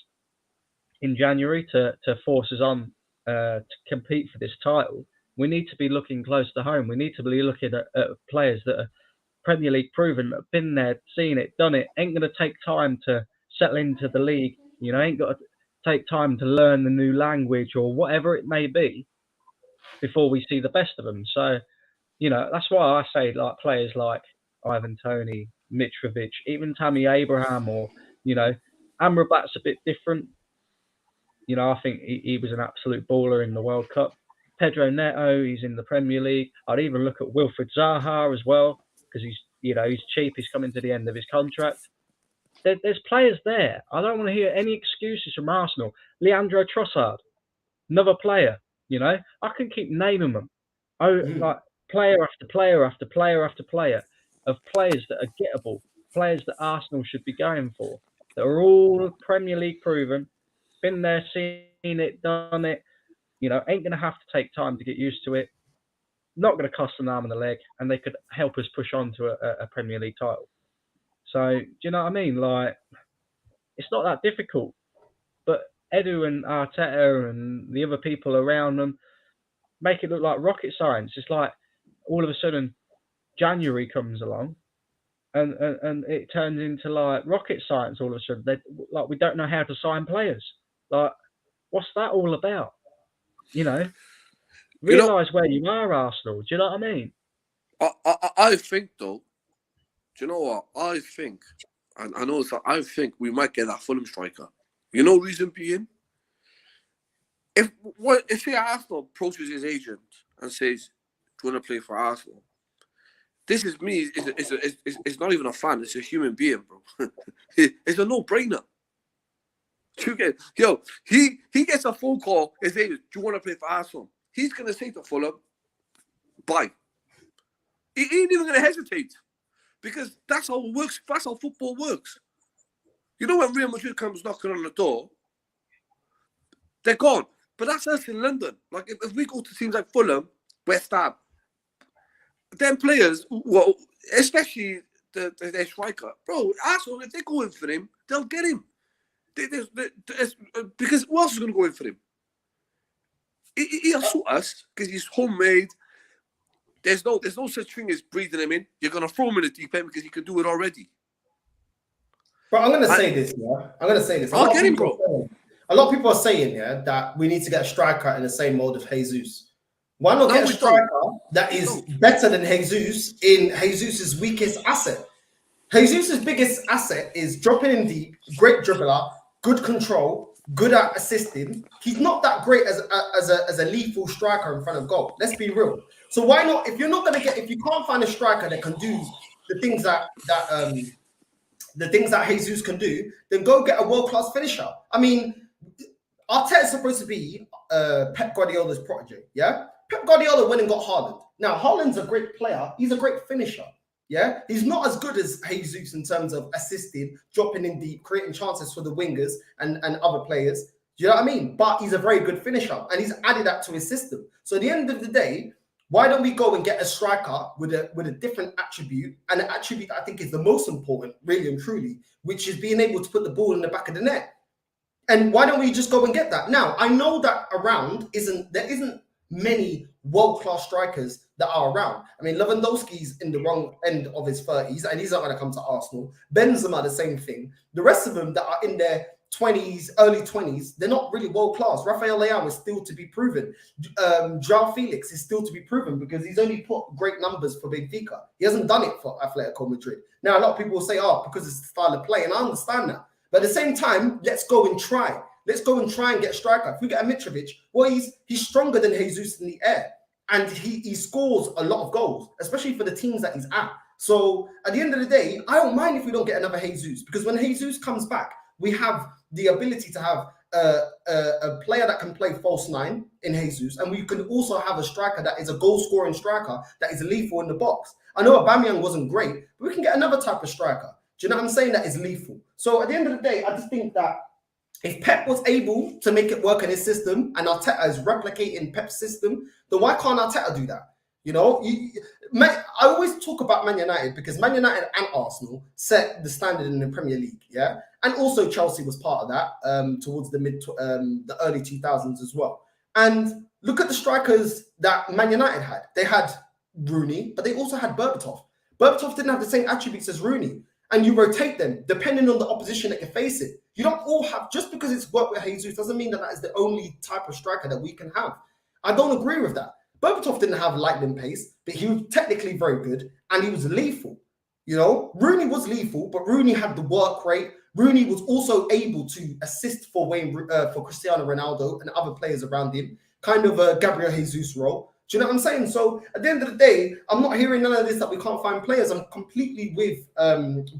in January to force us on to compete for this title, we need to be looking close to home. We need to be looking at players that are Premier League proven, that have been there, seen it, done it. Ain't going to take time to settle into the league. You know, ain't got to take time to learn the new language or whatever it may be before we see the best of them. So, you know, that's why I say like players like Ivan Toney, Mitrovic, even Tammy Abraham, or, you know, Amrabat's a bit different. You know, I think he was an absolute baller in the World Cup. Pedro Neto, he's in the Premier League. I'd even look at Wilfried Zaha as well, because he's, you know, he's cheap. He's coming to the end of his contract. There's players there. I don't want to hear any excuses from Arsenal. Leandro Trossard, another player. You know, I can keep naming them. Like player after player after player after player of players that are gettable, players that Arsenal should be going for. That are all Premier League proven, been there, seen it, done it. You know, ain't going to have to take time to get used to it. Not going to cost an arm and a leg, and they could help us push on to a Premier League title. So, do you know what I mean? Like, it's not that difficult. But Edu and Arteta and the other people around them make it look like rocket science. It's like all of a sudden January comes along and it turns into like rocket science all of a sudden. Like, we don't know how to sign players. Like, what's that all about? You know, realise where you are, Arsenal. Do you know what I mean? I think, though, do you know what? I think, and I know it's like, I think we might get that Fulham striker. You know, reason being, if say Arsenal approaches his agent and says, "Do you want to play for Arsenal?" This is me. It's not even a fan. It's a human being, bro. It's a no-brainer. Yo, he gets a phone call. His agent, "Do you want to play for Arsenal?" He's gonna say to Fulham, "Bye." He ain't even gonna hesitate. Because that's how it works. That's how football works. You know, when Real Madrid comes knocking on the door, they're gone. But that's us in London. Like, if we go to teams like Fulham, West Ham, them players, well, especially their striker, bro, Arsenal, if they go in for him, they'll get him. Because who else is going to go in for him? He'll suit us because he's homemade. There's no such thing as breathing him in. You're going to throw him in the deep end because he can do it already. But I'm going to say this, yeah? I'm going to say this. I'll get him, bro. A lot of people are saying, yeah, that we need to get a striker in the same mold of Jesus. Why not get a striker that is better than Jesus in Jesus' weakest asset? Jesus' biggest asset is dropping in deep, great dribbler, good control, good at assisting. He's not that great as a lethal striker in front of goal. Let's be real. So why not? If you can't find a striker that can do the things that Jesus can do, then go get a world-class finisher. I mean, Arteta is supposed to be Pep Guardiola's protege. Yeah, Pep Guardiola went and got Haaland. Now Haaland's a great player. He's a great finisher. Yeah, he's not as good as Jesus in terms of assisting, dropping in deep, creating chances for the wingers and other players. Do you know what I mean? But he's a very good finisher, and he's added that to his system. So at the end of the day, why don't we go and get a striker with a different attribute, and an attribute that I think is the most important, really and truly, which is being able to put the ball in the back of the net. And why don't we just go and get that? Now, I know that there isn't many world-class strikers that are around. I mean, Lewandowski's in the wrong end of his 30s, and he's not going to come to Arsenal. Benzema, the same thing. The rest of them that are in their 20s, early 20s, they're not really world-class. Rafael Leao is still to be proven. João Felix is still to be proven because he's only put great numbers for Benfica. He hasn't done it for Atletico Madrid. Now, a lot of people will say, because it's the style of play, and I understand that. But at the same time, let's go and try. let's go and try and get a striker. If we get a Mitrovic, well, he's stronger than Jesus in the air. And he scores a lot of goals, especially for the teams that he's at. So at the end of the day, I don't mind if we don't get another Jesus, because when Jesus comes back, we have the ability to have a player that can play false nine in Jesus, and we can also have a striker that is a goal-scoring striker that is lethal in the box. I know Aubameyang wasn't great, but we can get another type of striker. Do you know what I'm saying? That is lethal. So at the end of the day, I just think that if Pep was able to make it work in his system and Arteta is replicating Pep's system, then why can't Arteta do that? You know, I always talk about Man United because Man United and Arsenal set the standard in the Premier League, yeah? And also Chelsea was part of that towards the early 2000s as well. And look at the strikers that Man United had. They had Rooney, but they also had Berbatov. Berbatov didn't have the same attributes as Rooney. And you rotate them depending on the opposition that you're facing. You don't all have, just because it's worked with Jesus doesn't mean that that is the only type of striker that we can have. I don't agree with that. Berbatov didn't have lightning pace, but he was technically very good and he was lethal. You know, Rooney was lethal, but Rooney had the work rate. Rooney was also able to assist for for Cristiano Ronaldo and other players around him, kind of a Gabriel Jesus role. Do you know what I'm saying? So at the end of the day, I'm not hearing none of this that we can't find players. I'm completely with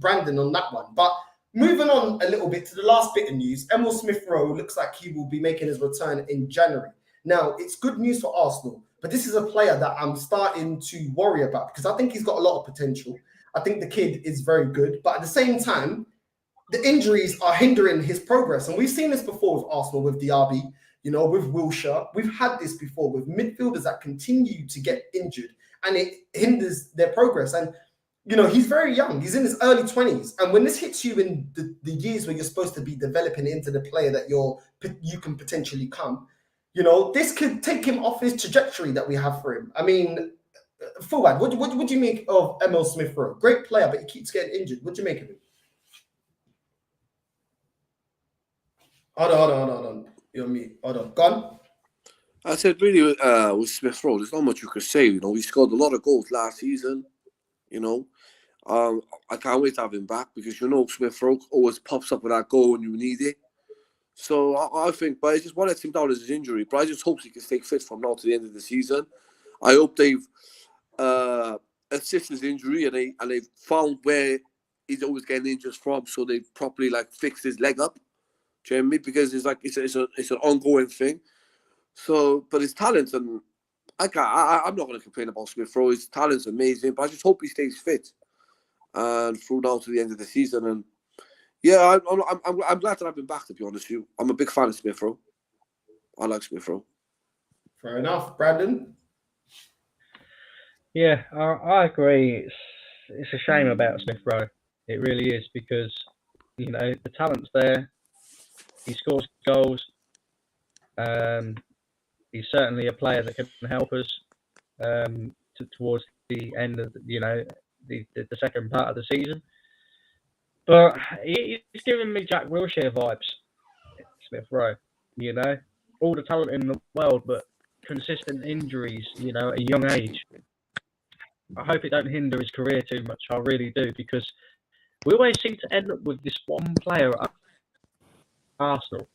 Brandon on that one. But moving on a little bit to the last bit of news, Emil Smith-Rowe looks like he will be making his return in January. Now, it's good news for Arsenal, but this is a player that I'm starting to worry about because I think he's got a lot of potential. I think the kid is very good, but at the same time, the injuries are hindering his progress. And we've seen this before with Arsenal, with Diaby, you know, with Wilshere. We've had this before with midfielders that continue to get injured and it hinders their progress. And, you know, he's very young. He's in his early 20s. And when this hits you in the years where you're supposed to be developing into the player that you can potentially come, you know, this could take him off his trajectory that we have for him. I mean, Fuad, what do you make of Emil Smith-Rowe? Great player, but he keeps getting injured. What do you make of him? Hold on. You're me. Hold on. Gone? I said, really, with Smith-Rowe, there's not much you could say. You know, he scored a lot of goals last season. You know, I can't wait to have him back because, you know, Smith-Rowe always pops up with that goal when you need it. So I think, but it's just what lets him down is his injury. But I just hope he can stay fit from now to the end of the season. I hope they've assisted his injury and they've found where he's always getting injured from, so they've properly fixed his leg up. Do you know what I mean? Because it's an ongoing thing. So, but his talent, and I'm not going to complain about Smith-Rowe. His talent's amazing, but I just hope he stays fit and through down to the end of the season. And yeah, I'm glad that I've been back. To be honest with you, I'm a big fan of Smith-Rowe. I like Smith-Rowe. Fair enough, Brandon. Yeah, I agree. It's a shame about Smith-Rowe. It really is because, you know, the talent's there. He scores goals. He's certainly a player that can help us towards the end of the second part of the season. But he's giving me Jack Wilshere vibes, Smith-Rowe. You know, all the talent in the world, but consistent injuries. You know, at a young age. I hope it don't hinder his career too much. I really do, because we always seem to end up with this one player at Arsenal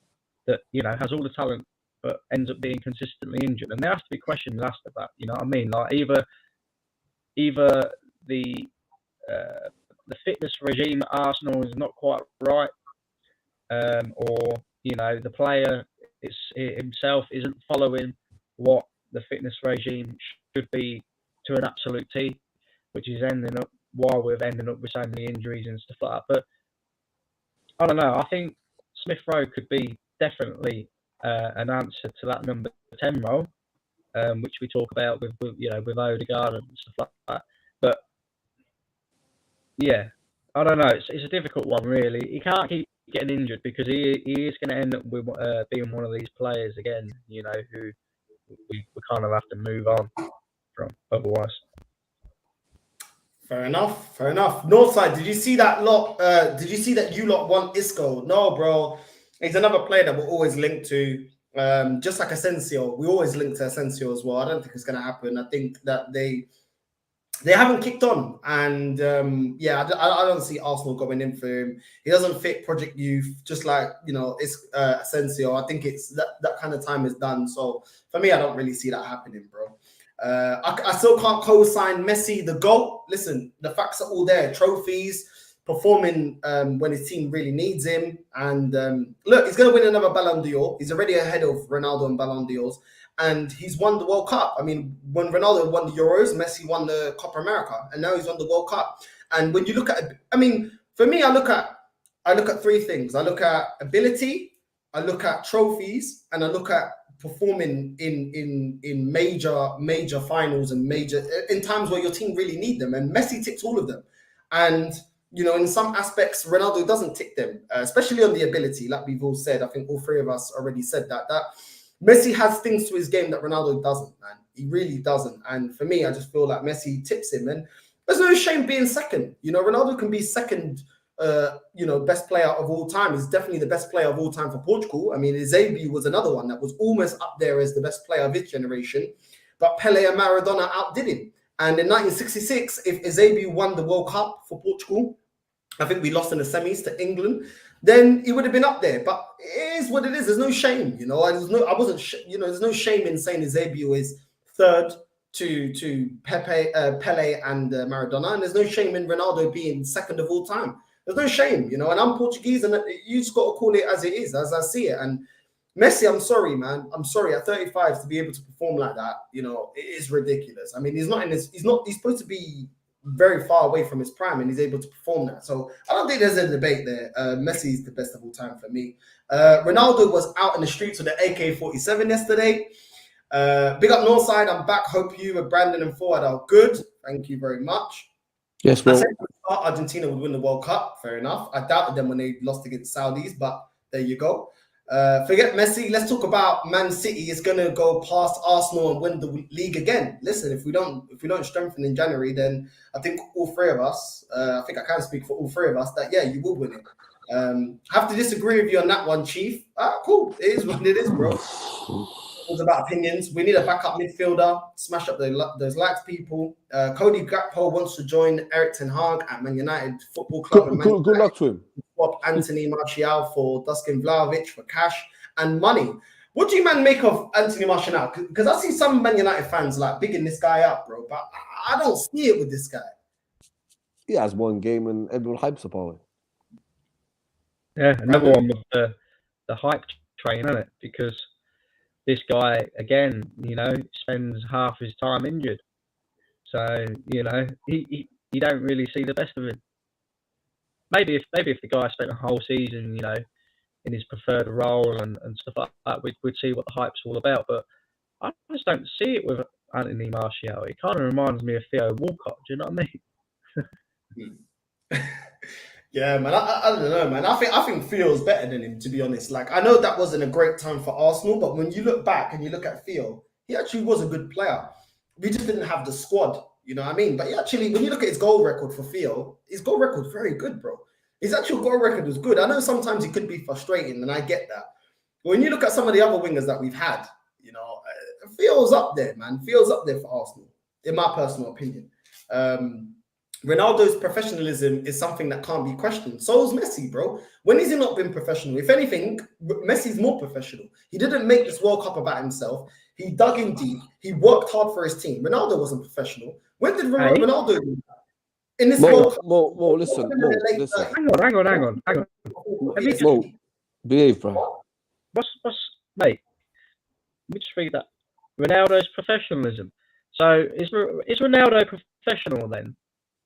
that, you know, has all the talent but ends up being consistently injured, and there has to be questions asked of that. You know what I mean? Like either the fitness regime at Arsenal is not quite right, or, you know, the player himself isn't following what the fitness regime should be to an absolute T, which is ending up with so many injuries and stuff like that. But I don't know. I think Smith-Rowe could be definitely an answer to that number 10 role, which we talk about with Odegaard and stuff like that. But yeah, I don't know. It's a difficult one, really. He can't keep getting injured because he is going to end up with being one of these players again, you know, who we kind of have to move on from otherwise. Fair enough. Northside, did you see that lot? Did you see that you lot want Isco? No, bro. He's another player that we're always linked to. Just like Asensio, we always link to Asensio as well. I don't think it's going to happen. I think that they haven't kicked on, and yeah, I don't see Arsenal going in for him. He doesn't fit Project Youth, just like it's Asensio. I think it's that kind of time is done. So for me, I don't really see that happening, bro. I still can't co-sign Messi the GOAT. Listen, the facts are all there: trophies, performing when his team really needs him, and look, he's going to win another Ballon d'Or. He's already ahead of Ronaldo in Ballon d'Ors. And he's won the World Cup. I mean, when Ronaldo won the Euros, Messi won the Copa America, and now he's won the World Cup. And when you look at, I mean, for me, I look at three things. I look at ability, I look at trophies, and I look at performing in major finals and in times where your team really need them. And Messi ticks all of them. And in some aspects, Ronaldo doesn't tick them, especially on the ability, like we've all said. I think all three of us already said that. Messi has things to his game that Ronaldo doesn't, man. He really doesn't. And for me, I just feel like Messi tips him. And there's no shame being second. Ronaldo can be second, best player of all time. He's definitely the best player of all time for Portugal. I mean, Eusebio was another one that was almost up there as the best player of his generation. But Pele and Maradona outdid him. And in 1966, if Eusebio won the World Cup for Portugal, I think we lost in the semis to England, then he would have been up there. But it is what it is. There's no shame, there's no shame in saying Eusebio is third to Pele and Maradona, and there's no shame in Ronaldo being second of all time. There's no shame, and I'm Portuguese, and you just got to call it as it is, as I see it. And Messi, I'm sorry, man. I'm sorry. At 35, to be able to perform like that, it is ridiculous. I mean, he's supposed to be very far away from his prime, and he's able to perform that. So I don't think there's a debate there. Messi is the best of all time for me. Ronaldo was out in the streets with the AK-47 yesterday. Big up Northside. I'm back. Hope you, Brandon and Forward are good. Thank you very much. Yes, well, I said Argentina would win the World Cup. Fair enough. I doubted them when they lost against Saudis, but there you go. Forget Messi. Let's talk about Man City. Is going to go past Arsenal and win the league again. Listen, if we don't strengthen in January, then I think all three of us, I think I can speak for all three of us, that you will win it. Have to disagree with you on that one, Chief. Cool. It is what it is, bro. It's about opinions. We need a backup midfielder. Smash up those likes, people. Cody Gakpo wants to join Eric Ten Hag at Man United Football Club. Good luck to him. Swap Anthony Martial for Dusan Vlahovic for cash and money. What do you, man, make of Anthony Martial? Because I see some Man United fans like bigging this guy up, bro. But I don't see it with this guy. He has one game and everyone hypes about it. Yeah, another one with the hype train, isn't it? Because this guy, again, spends half his time injured. So, you don't really see the best of him. Maybe if the guy spent a whole season, in his preferred role and stuff like that, we'd see what the hype's all about. But I just don't see it with Anthony Martial. He kind of reminds me of Theo Walcott. Do you know what I mean? Yeah, man. I don't know, man. I think Theo's better than him, to be honest. Like, I know that wasn't a great time for Arsenal, but when you look back and you look at Theo, he actually was a good player. We just didn't have the squad, you know what I mean? But actually, when you look at his goal record for Theo, his goal record very good, bro. His actual goal record was good. I know sometimes he could be frustrating, and I get that. But when you look at some of the other wingers that we've had, Theo's up there, man. Theo's up there for Arsenal, in my personal opinion. Ronaldo's professionalism is something that can't be questioned. So is Messi, bro. When has he not been professional? If anything, Messi's more professional. He didn't make this World Cup about himself. He dug in deep. He worked hard for his team. Ronaldo wasn't professional. When did Ronaldo do that? In this World Cup? Listen. Hang on. Mo, behave, bro. Mate, let me just read that. Ronaldo's professionalism. So is Ronaldo professional then?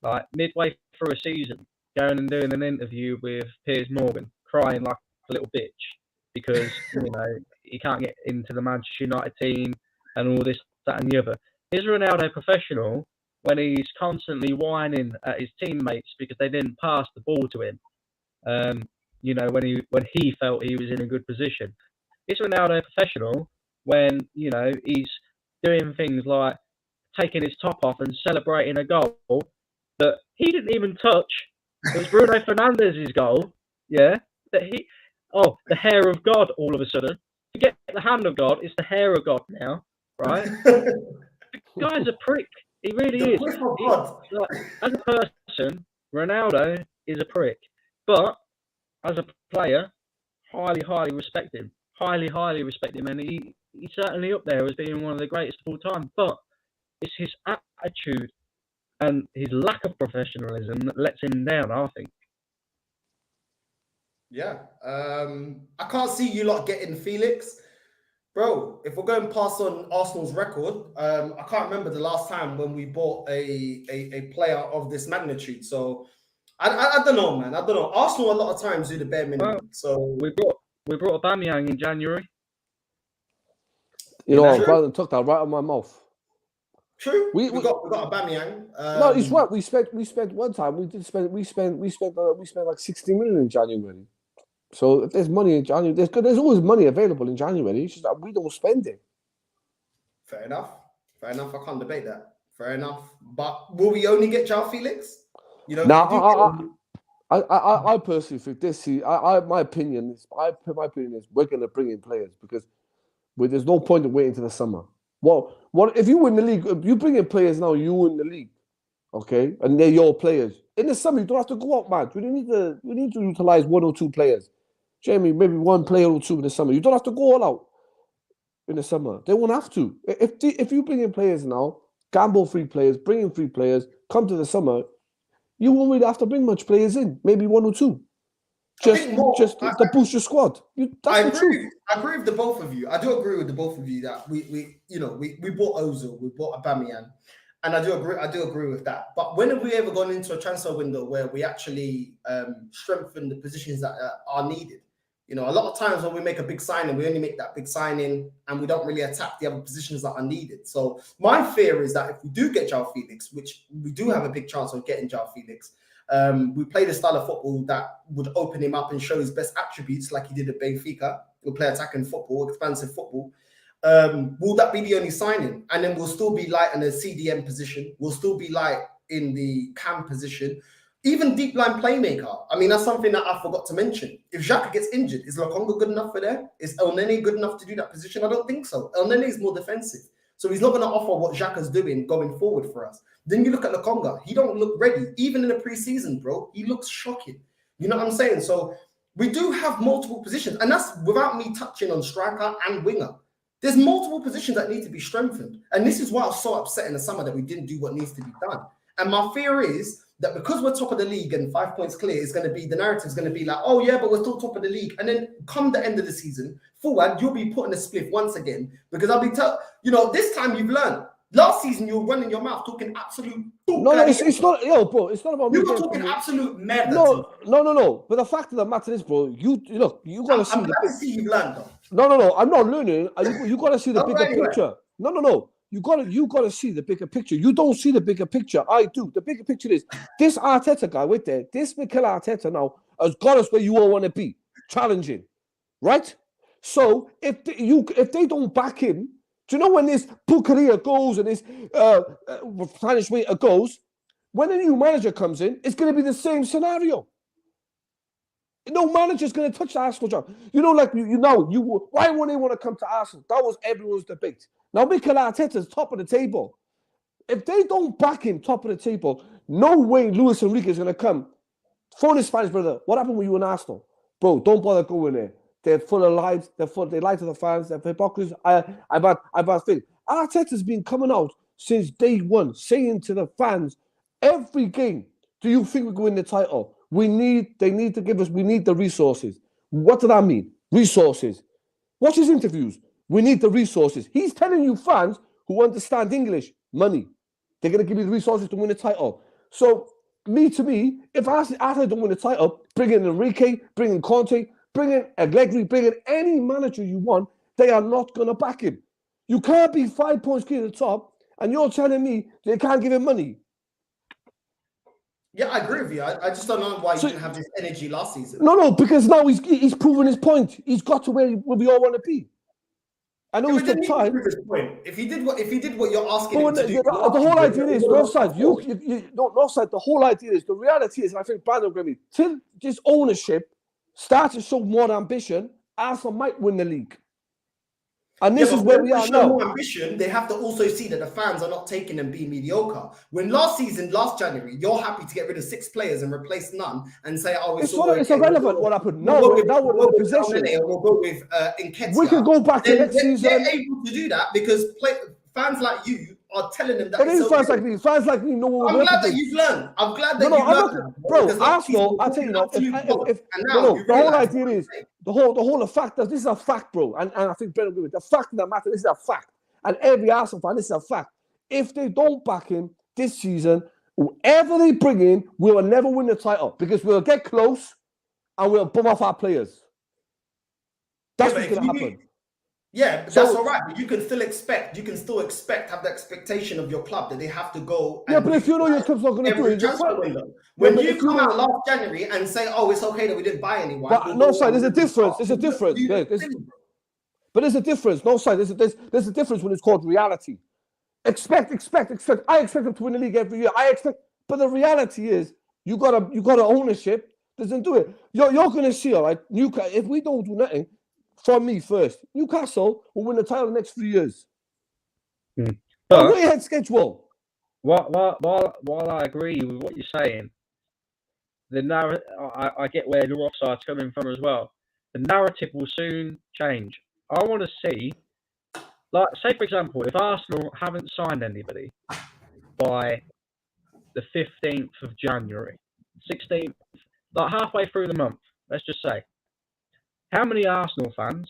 Like midway through a season, going and doing an interview with Piers Morgan, crying like a little bitch because he can't get into the Manchester United team and all this, that, and the other. Is Ronaldo professional when he's constantly whining at his teammates because they didn't pass the ball to him? When he felt he was in a good position. Is Ronaldo professional when he's doing things like taking his top off and celebrating a goal that he didn't even touch? It was Bruno Fernandes's goal. Yeah, the hair of God. All of a sudden, forget the hand of God. It's the hair of God now, right? The guy's a prick. He really The is. push of God. Like, as a person, Ronaldo is a prick, but as a player, highly respect him. Highly respect him, and he's certainly up there as being one of the greatest of all time. But it's his attitude and his lack of professionalism that lets him down, I think. Yeah. I can't see you lot getting Felix. Bro, if we're going past on Arsenal's record, I can't remember the last time when we bought a player of this magnitude. So I don't know, man. I don't know. Arsenal a lot of times do the bare minimum. Well, so we brought Aubameyang in January. You know, True. brother took that right out of my mouth. True. We got Aubameyang. No, he's right. We spent one time. We spent like 60 million in January. So if there's money in January, there's always money available in January. It's just that we don't spend it. Fair enough. I can't debate that. Fair enough. But will we only get João Felix? You know, now I personally think this. My opinion is we're going to bring in players because there's no point in waiting till the summer. Well, what if you win the league? If you bring in players now, you win the league, okay, and they're your players. In the summer, you don't have to go out, man. You need to utilize one or two players. Jamie, maybe one player or two in the summer. You don't have to go all out in the summer. They won't have to. If you bring in players now, gamble free players, bring in free players, come to the summer, you won't really have to bring much players in. Maybe one or two. Just to boost your squad. I agree with the both of you. I do agree with the both of you that we bought Ozil, we bought Aubameyang, and I do agree with that. But when have we ever gone into a transfer window where we actually strengthen the positions that are needed? You know, a lot of times when we make a big signing, we only make that big signing and we don't really attack the other positions that are needed. So my fear is that if we do get João Felix, which we do have a big chance of getting João Felix, we play the style of football that would open him up and show his best attributes like he did at Benfica. We'll play attacking football, expansive football. Will that be the only signing? And then we'll still be light in the CDM position. We'll still be light in the cam position. Even deep line playmaker. I mean, that's something that I forgot to mention. If Xhaka gets injured, is Lokonga good enough for there? Is El Nene good enough to do that position? I don't think so. El Nene is more defensive. So he's not going to offer what Xhaka's doing going forward for us. Then you look at Lokonga. He don't look ready. Even in the preseason, bro, he looks shocking. You know what I'm saying? So we do have multiple positions. And that's without me touching on striker and winger. There's multiple positions that need to be strengthened. And this is why I was so upset in the summer that we didn't do what needs to be done. And my fear is that because we're top of the league and 5 points clear, the narrative is going to be like, oh yeah, but we're still top of the league. And then come the end of the season, forward, you'll be putting a spliff once again because I'll be this time you've learned. Last season you were running your mouth talking absolute. No, it's not, bro. It's not about. You were talking absolute mad. No. But the fact of the matter is, bro, you got to see. I'm glad to see you've learned, though. No. I'm not learning. You got to see the bigger picture. No. You got to see the bigger picture. You don't see the bigger picture. I do. The bigger picture is this Arteta guy right there. This Mikel Arteta now has got us where you all want to be, challenging, right? So if they don't back him, do you know when this Bukaria goes and this Spanish waiter goes? When a new manager comes in, it's going to be the same scenario. No manager's going to touch the Arsenal job. You know, like why won't they want to come to Arsenal? That was everyone's debate. Now, Mikel Arteta's top of the table. If they don't back him top of the table, no way Luis Enrique is going to come. Phone his Spanish brother. What happened with you in Arsenal? Bro, don't bother going there. They're full of lies. They lie to the fans. They're hypocrites. I think Arteta's been coming out since day one, saying to the fans, every game, do you think we're going to win the title? They need to give us, we need the resources. What does that mean? Resources. Watch his interviews. We need the resources. He's telling you fans who understand English, money. They're going to give you the resources to win the title. So, to me, if Arsenal don't win the title, bring in Enrique, bring in Conte, bring in Allegri, bring in any manager you want, they are not going to back him. You can't be 5 points clear at the top, and you're telling me they can't give him money. Yeah, I agree with you. I just don't know why you didn't have this energy last season. No, because now he's proven his point. He's got to where we all want to be. I know it's the time. If he did what you're asking him to do, the whole idea is Northside. Northside. The whole idea is the reality is, and I think Brandon agreed with me, till this ownership starts to show more ambition, Arsenal might win the league. And this is where we are now. More ambition, they have to also see that the fans are not taking and being mediocre. When last January, you're happy to get rid of 6 players and replace none and say, "Oh, it's irrelevant what happened." Now we're in possession. We'll go with Nketiah. We can go back to next season. They're able to do that because fans like you are telling them that. But it's fans like me. Fans like me know. I'm glad that you've learned. I'm glad that you've learned. Bro, Arsenal, I tell you now, the whole idea is the whole fact that this is a fact, bro. And I think Brendan agrees with the fact that matter. This is a fact, and every Arsenal fan, this is a fact. If they don't back him this season, whoever they bring in, we will never win the title because we'll get close and we'll bum off our players. That's what's going to happen. Yeah, but that's all right. But you can still expect, have the expectation of your club that they have to go. Yeah, but if you know your club's not going to do it, when you come out last January and say, "Oh, it's okay that we didn't buy anyone," but no, side, there's a difference. There's a difference. But there's a difference. No, side, there's a difference when it's called reality. Expect. I expect them to win the league every year. But the reality is, you got a ownership doesn't do it. You're going to see, all right. If we don't do nothing. From me first, Newcastle will win the title the next 3 years. But way ahead schedule. While I agree with what you're saying, I get where the offside's coming from as well. The narrative will soon change. I want to see, like, say for example, if Arsenal haven't signed anybody by the 15th of January, 16th, like halfway through the month, let's just say. How many Arsenal fans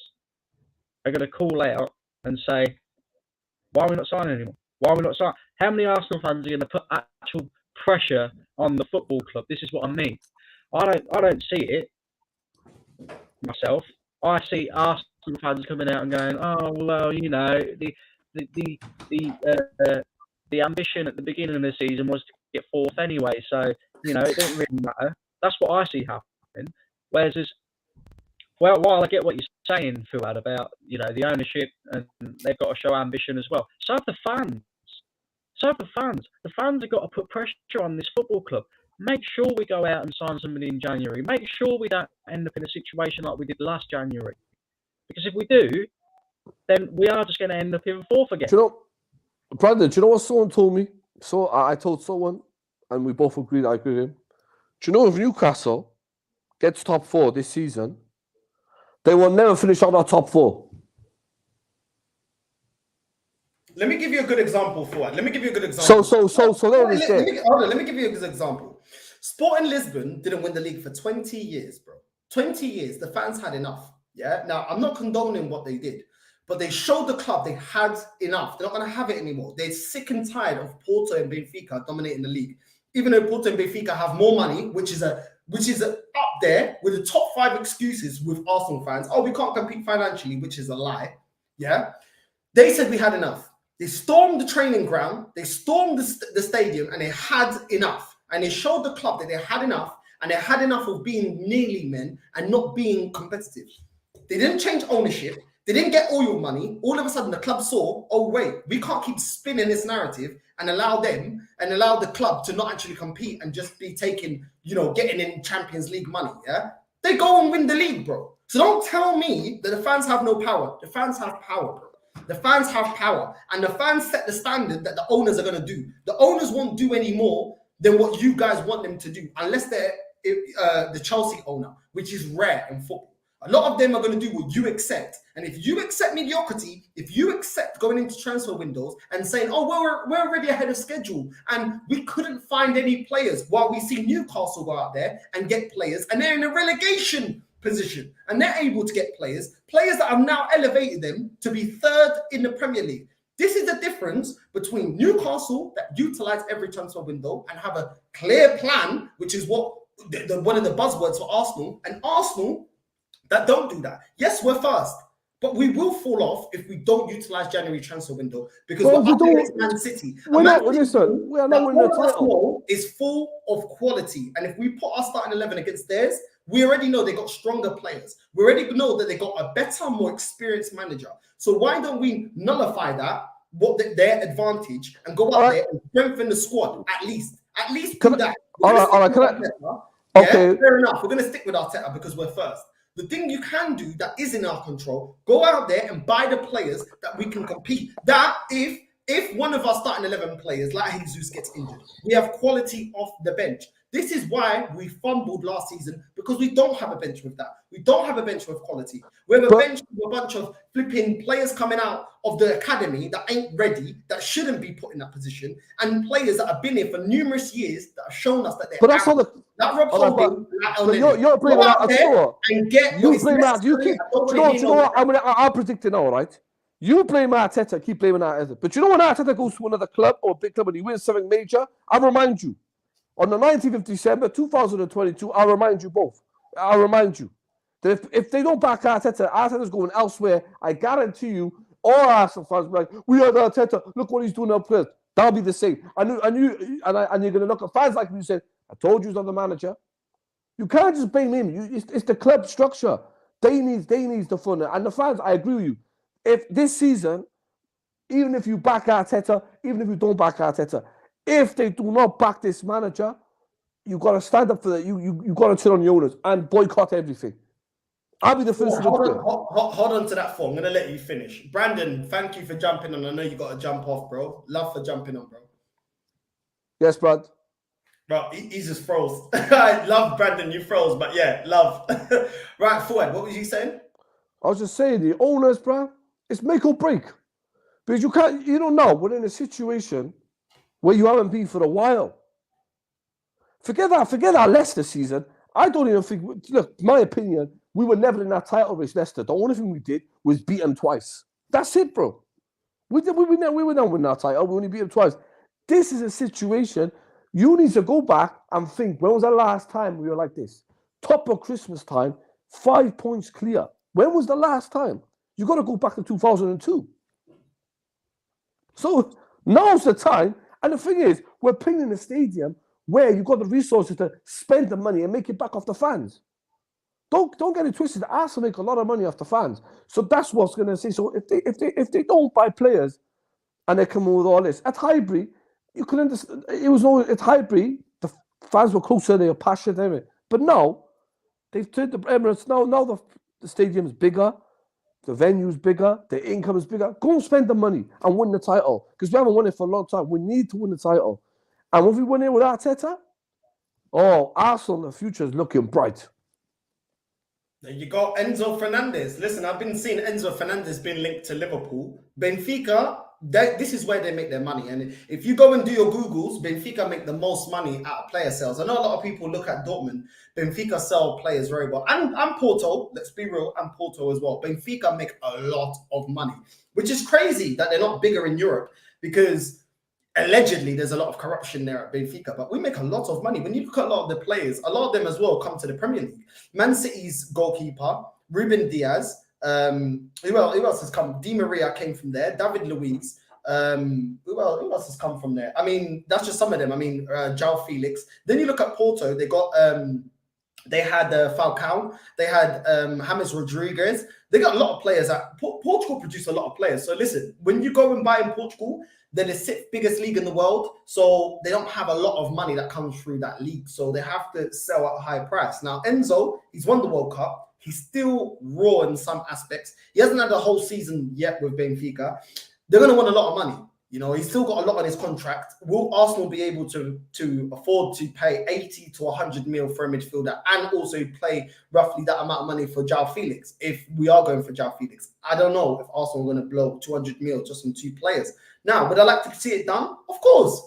are going to call out and say, "Why are we not signing anymore? Why are we not signing?" How many Arsenal fans are going to put actual pressure on the football club? This is what I mean. I don't see it myself. I see Arsenal fans coming out and going, "Oh well, you know, the ambition at the beginning of the season was to get 4th anyway, so you know it doesn't really matter." That's what I see happening. Whereas well, while I get what you're saying, Fuad, about, you know, the ownership and they've got to show ambition as well. So have the fans. The fans have got to put pressure on this football club. Make sure we go out and sign somebody in January. Make sure we don't end up in a situation like we did last January. Because if we do, then we are just going to end up in 4th again. Do you know, Brandon, do you know what someone told me? So I told someone, and we both agreed, I agree with him. Do you know if Newcastle gets top 4 this season, they will never finish out our top 4. Let me give you a good example for it. Let me give you a good example. Let me give you a good example. Sporting Lisbon didn't win the league for 20 years, bro. 20 years. The fans had enough. Yeah. Now, I'm not condoning what they did, but they showed the club they had enough. They're not going to have it anymore. They're sick and tired of Porto and Benfica dominating the league. Even though Porto and Benfica have more money, which is up there with the top 5 excuses with Arsenal fans. Oh, we can't compete financially, which is a lie. Yeah. They said we had enough. They stormed the training ground. They stormed the stadium, and they had enough. And they showed the club that they had enough, and they had enough of being nearly men and not being competitive. They didn't change ownership. They didn't get oil money. All of a sudden, the club saw, oh, wait, we can't keep spinning this narrative and allow the club to not actually compete and just be taking, getting in Champions League money, yeah? They go and win the league, bro. So don't tell me that the fans have no power. The fans have power, bro. The fans have power. And the fans set the standard that the owners are going to do. The owners won't do any more than what you guys want them to do, unless they're the Chelsea owner, which is rare in football. A lot of them are going to do what you accept. And if you accept mediocrity, if you accept going into transfer windows and saying, oh, well, we're already ahead of schedule and we couldn't find any players, while we see Newcastle go out there and get players, and they're in a relegation position and they're able to get players that have now elevated them to be 3rd in the Premier League. This is the difference between Newcastle that utilize every transfer window and have a clear plan, which is what one of the buzzwords for Arsenal, and Arsenal that don't do that. Yes, we're first, but we will fall off if we don't utilize January transfer window, because we're up against Man City. We are not winning the title. Is full of quality, and if we put our starting 11 against theirs, we already know they got stronger players. We already know that they got a better, more experienced manager. So why don't we nullify that, their advantage, and go out there and strengthen the squad at least? At least do that. All right. Okay. Yeah, fair enough. We're going to stick with Arteta because we're first. The thing you can do that is in our control, go out there and buy the players that we can compete. That if one of our starting 11 players, like Jesus, gets injured, we have quality off the bench. This is why we fumbled last season, because we don't have a bench with that. We don't have a bench with quality. We have a bench with a bunch of flipping players coming out of the academy that ain't ready, that shouldn't be put in that position, and players that have been here for numerous years that have shown us that they're. But that's not the. That Rob Holding, but you're blaming that. And get you blame that. You keep. Do you know what? I'll predict it now, right? You blame Arteta, keep blaming Arteta. But you know when Arteta goes to another club or a big club and he wins something major, I'll remind you. On the 19th of December, 2022, I'll remind you both. I'll remind you that if they don't back Arteta, Arteta's going elsewhere. I guarantee you, all Arsenal fans will be like, we had Arteta, look what he's doing now, players. That'll be the same. And you're going to look at fans like you said, I told you he's not the manager. You can't just blame him. It's the club structure. They need the fun. And the fans, I agree with you. If this season, even if you back Arteta, even if you don't back Arteta, if they do not back this manager, you got to stand up for that. You got to turn on the owners and boycott everything. I'll be the first to do it. Hold on to that thought. I'm going to let you finish. Brandon, thank you for jumping on. I know you got to jump off, bro. Love for jumping on, bro. Yes, Brad. Bro, he's just froze. I love Brandon, you froze, but yeah, love. Right, forward. What was you saying? I was just saying, the owners, bro, it's make or break. Because you don't know. We're in a situation where you haven't been for a while. Forget that Leicester season. I don't even think, look, my opinion, we were never in that title race, Leicester. The only thing we did was beat them twice. That's it, bro. We were not winning that title. We only beat them twice. This is a situation you need to go back and think, when was the last time we were like this? Top of Christmas time, 5 points clear. When was the last time? You got to go back to 2002. So now's the time. And the thing is, we're playing in a stadium where you've got the resources to spend the money and make it back off the fans. Don't get it twisted. Arsenal make a lot of money off the fans. So that's what's going to say. So if they don't buy players and they come with all this, at Highbury, you could understand. It was always at Highbury, the fans were closer, they were passionate, everything. But now they've turned the Emirates. Now the stadium's bigger, the venue's bigger, the income is bigger. Go and spend the money and win the title, because we haven't won it for a long time. We need to win the title, and if we win it with Arteta, Arsenal, the future is looking bright. There you go, Enzo Fernandez. Listen, I've been seeing Enzo Fernandez being linked to Liverpool. Benfica, this is where they make their money. And if you go and do your Googles, Benfica make the most money out of player sales. I know a lot of people look at Dortmund. Benfica sell players very well. And Porto, let's be real, and Porto as well. Benfica make a lot of money, which is crazy that they're not bigger in Europe, because allegedly there's a lot of corruption there at Benfica, but we make a lot of money. When you look at a lot of the players, a lot of them as well come to the Premier League. Man City's goalkeeper, Ruben Diaz, who else has come? Di Maria came from there, David Luiz, who else has come from there? I mean, that's just some of them. I mean, João Felix. Then you look at Porto, they got they had Falcao, they had James Rodriguez. They got a lot of players. Portugal produced a lot of players. So listen, when you go and buy in Portugal, they're the 6th biggest league in the world. So they don't have a lot of money that comes through that league. So they have to sell at a high price. Now, Enzo, he's won the World Cup. He's still raw in some aspects. He hasn't had a whole season yet with Benfica. They're going to want a lot of money. You know, he's still got a lot on his contract. Will Arsenal be able to afford to pay 80 to 100 mil for a midfielder and also pay roughly that amount of money for João Felix if we are going for João Felix? I don't know if Arsenal are going to blow 200 mil just on 2 players. Now, would I like to see it done? Of course,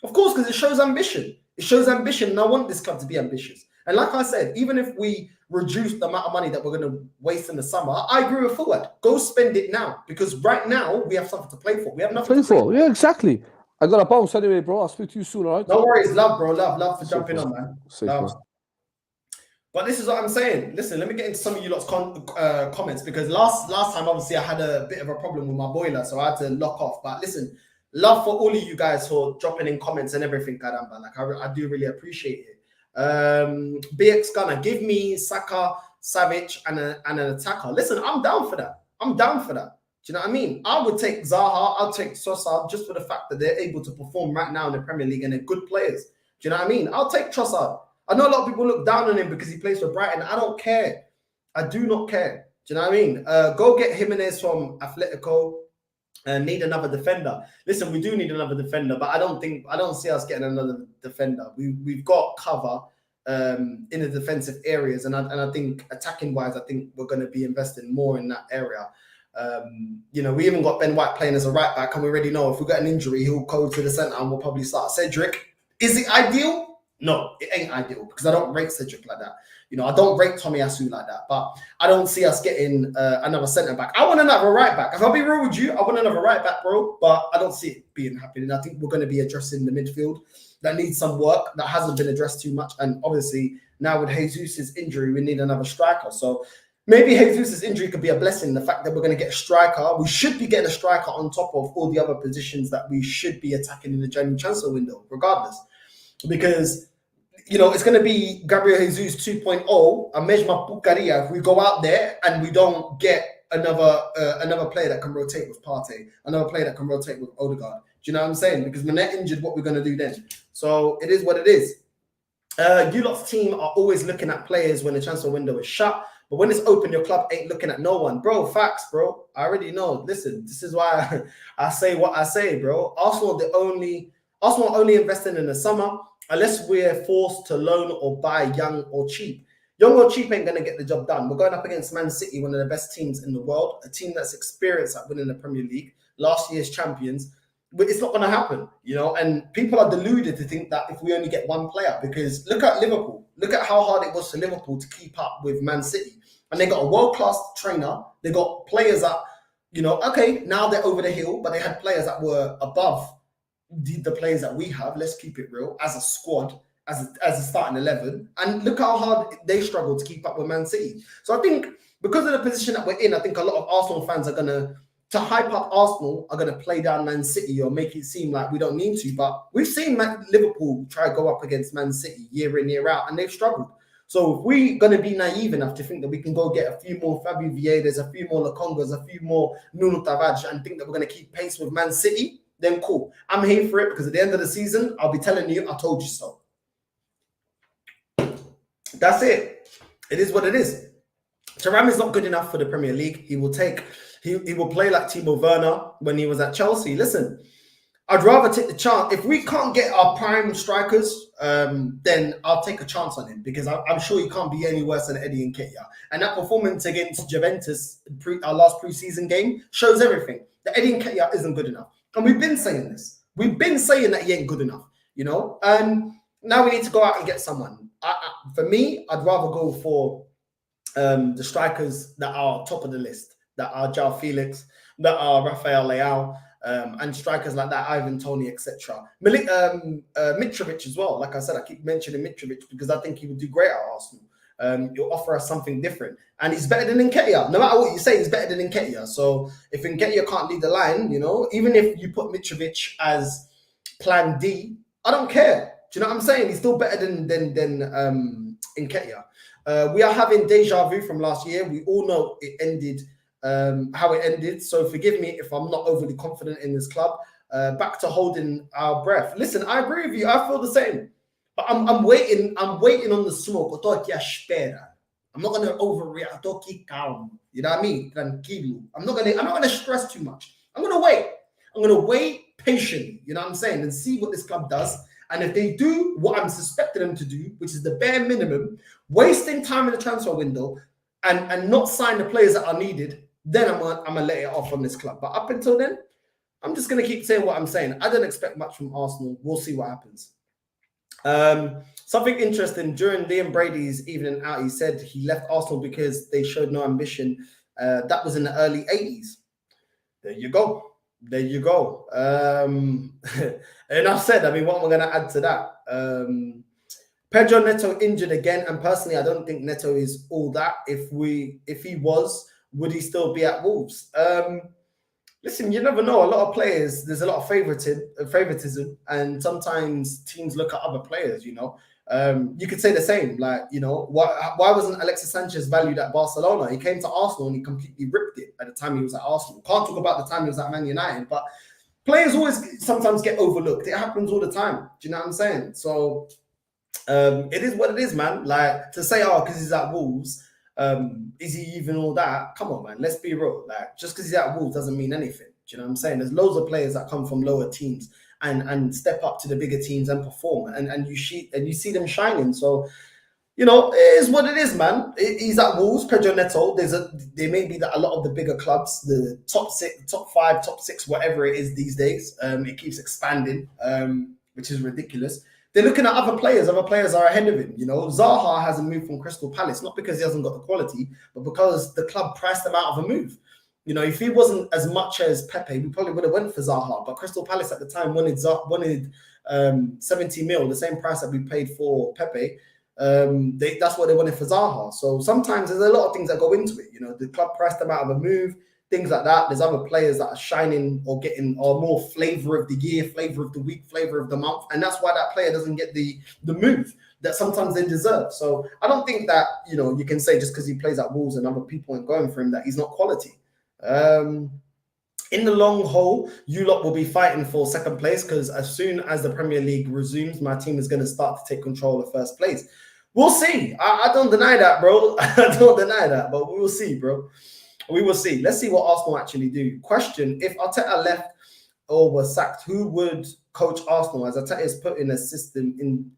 because it shows ambition. It shows ambition, and I want this club to be ambitious. And like I said, even if we reduce the amount of money that we're going to waste in the summer, I agree with Forward. Go spend it now, because right now we have something to play for. We have nothing to play for. Yeah, exactly. I got a bounce anyway, bro. I'll speak to you soon, all right? No worries. Love, bro. Love for jumping on, man. Love. But this is what I'm saying. Listen, let me get into some of you lot's comments, because last time, obviously, I had a bit of a problem with my boiler, so I had to lock off. But listen, love for all of you guys for dropping in comments and everything, Caramba. Like, I do really appreciate it. BX Gunner, give me Saka, Savic, and an attacker. Listen, I'm down for that. Do you know what I mean? I would take Zaha, I'll take Trossard, just for the fact that they're able to perform right now in the Premier League and they're good players. Do you know what I mean? I'll take Trossard. I know a lot of people look down on him because he plays for Brighton. I don't care. I do not care. Do you know what I mean? Go get Jimenez from Atletico and need another defender. Listen, we do need another defender, but I don't see us getting another defender. We've got cover in the defensive areas, and I think attacking wise, I think we're going to be investing more in that area. You know, we even got Ben White playing as a right back, and we already know if we got an injury, he'll go to the centre and we'll probably start Cedric. Is it ideal? No, it ain't ideal because I don't rate Cedric like that. You know, I don't rate Tomiyasu like that, but I don't see us getting another centre back. I want another right back. If I'll be real with you, I want another right back, bro, but I don't see it being happening. I think we're going to be addressing the midfield that needs some work that hasn't been addressed too much. And obviously now with Jesus' injury, we need another striker. So maybe Jesus' injury could be a blessing. The fact that we're going to get a striker, we should be getting a striker on top of all the other positions that we should be attacking in the January transfer window, regardless. Because, you know, it's going to be Gabriel Jesus 2.0 and Mejma Pukaria if we go out there and we don't get another player that can rotate with Partey, another player that can rotate with Odegaard. Do you know what I'm saying? Because when they're injured, what we're going to do then? So it is what it is. You lot's team are always looking at players when the transfer window is shut. But when it's open, your club ain't looking at no one. Bro, facts, bro. I already know. Listen, this is why I say what I say, bro. Arsenal are only investing in the summer unless we're forced to loan or buy young or cheap. Young or cheap ain't going to get the job done. We're going up against Man City, one of the best teams in the world, a team that's experienced at winning the Premier League, last year's champions. But it's not going to happen, you know, and people are deluded to think that if we only get one player, because look at Liverpool. Look at how hard it was for Liverpool to keep up with Man City. And they got a world-class trainer. They got players that, you know, okay, now they're over the hill, but they had players that were above the players that we have. Let's keep it real, as a squad, as a starting 11. And look how hard they struggled to keep up with Man City. So I think because of the position that we're in, I think a lot of Arsenal fans are going to hype up Arsenal, are going to play down Man City or make it seem like we don't need to. But we've seen Liverpool try to go up against Man City year in, year out, and they've struggled. So if we're going to be naive enough to think that we can go get a few more Fabio Vieiras, a few more Lokongas, a few more Nuno Tavares, and think that we're going to keep pace with Man City, then cool. I'm here for it because at the end of the season, I'll be telling you, I told you so. That's it. It is what it is. Thuram is not good enough for the Premier League. He will play like Timo Werner when he was at Chelsea. Listen, I'd rather take the chance. If we can't get our prime strikers, then I'll take a chance on him because I'm sure he can't be any worse than Eddie Nketiah. And that performance against Juventus, our last preseason game, shows everything. That Eddie Nketiah isn't good enough. And we've been saying this. We've been saying that he ain't good enough, you know? And now we need to go out and get someone. For me, I'd rather go for the strikers that are top of the list, that are João Felix, that are Rafael Leao, and strikers like that, Ivan Toney, etc. Mitrovic as well. Like I said, I keep mentioning Mitrovic because I think he would do great at Arsenal. He'll offer us something different. And he's better than Nketiah. No matter what you say, he's better than Nketiah. So if Nketiah can't lead the line, you know, even if you put Mitrovic as plan D, I don't care. Do you know what I'm saying? He's still better than Nketiah. We are having deja vu from last year. We all know it ended how it ended. So forgive me if I'm not overly confident in this club. Back to holding our breath. Listen, I agree with you. I feel the same. But I'm waiting. I'm waiting on the smoke. I'm not gonna overreact. Calm. You know what I mean? Tranquilo. I'm not gonna stress too much. I'm gonna wait. I'm gonna wait patiently. You know what I'm saying? And see what this club does. And if they do what I'm suspecting them to do, which is the bare minimum, wasting time in the transfer window and not sign the players that are needed, then I'm gonna let it off on this club. But up until then, I'm just gonna keep saying what I'm saying. I don't expect much from Arsenal. We'll see what happens. Something interesting, during Liam Brady's evening out, he said he left Arsenal because they showed no ambition. That was in the early 80s. There you go. There you go. Enough said. I mean, what am I going to add to that? Pedro Neto injured again, and personally, I don't think Neto is all that. If he was, would he still be at Wolves? Listen, you never know. A lot of players, there's a lot of favoritism, and sometimes teams look at other players. You know, you could say the same. Like, you know, why wasn't Alexis Sanchez valued at Barcelona? He came to Arsenal and he completely ripped it at the time he was at Arsenal. Can't talk about the time he was at Man United, but players always sometimes get overlooked. It happens all the time. Do you know what I'm saying? So it is what it is, man. Like, to say, oh, because he's at Wolves, Is he even all that? Come on, man. Let's be real. Like, just because he's at Wolves doesn't mean anything. Do you know what I'm saying? There's loads of players that come from lower teams and step up to the bigger teams and perform, and you see them shining. So, you know, it is what it is, man. He's at Wolves, Pedro Neto. There may be that a lot of the bigger clubs, the top 6, top 5, top 6, whatever it is these days, it keeps expanding, which is ridiculous. They're looking at other players. Other players are ahead of him. You know, Zaha hasn't moved from Crystal Palace, not because he hasn't got the quality, but because the club priced him out of a move. You know, if he wasn't as much as Pepe, we probably would have went for Zaha. But Crystal Palace at the time wanted 70 mil, the same price that we paid for Pepe. That's what they wanted for Zaha. So sometimes there's a lot of things that go into it. You know, the club priced them out of a move, things like that. There's other players that are shining or more flavor of the year, flavor of the week, flavor of the month, and that's why that player doesn't get the move that sometimes they deserve. So I don't think that, you know, you can say just because he plays at Wolves and other people ain't going for him that he's not quality. In the long haul, you lot will be fighting for second place, because as soon as the Premier League resumes, my team is going to start to take control of first place. We'll see. I don't deny that, bro. I don't deny that, but we will see, bro. We will see. Let's see what Arsenal actually do. Question: if Arteta left or was sacked, who would coach Arsenal? As Arteta is putting a system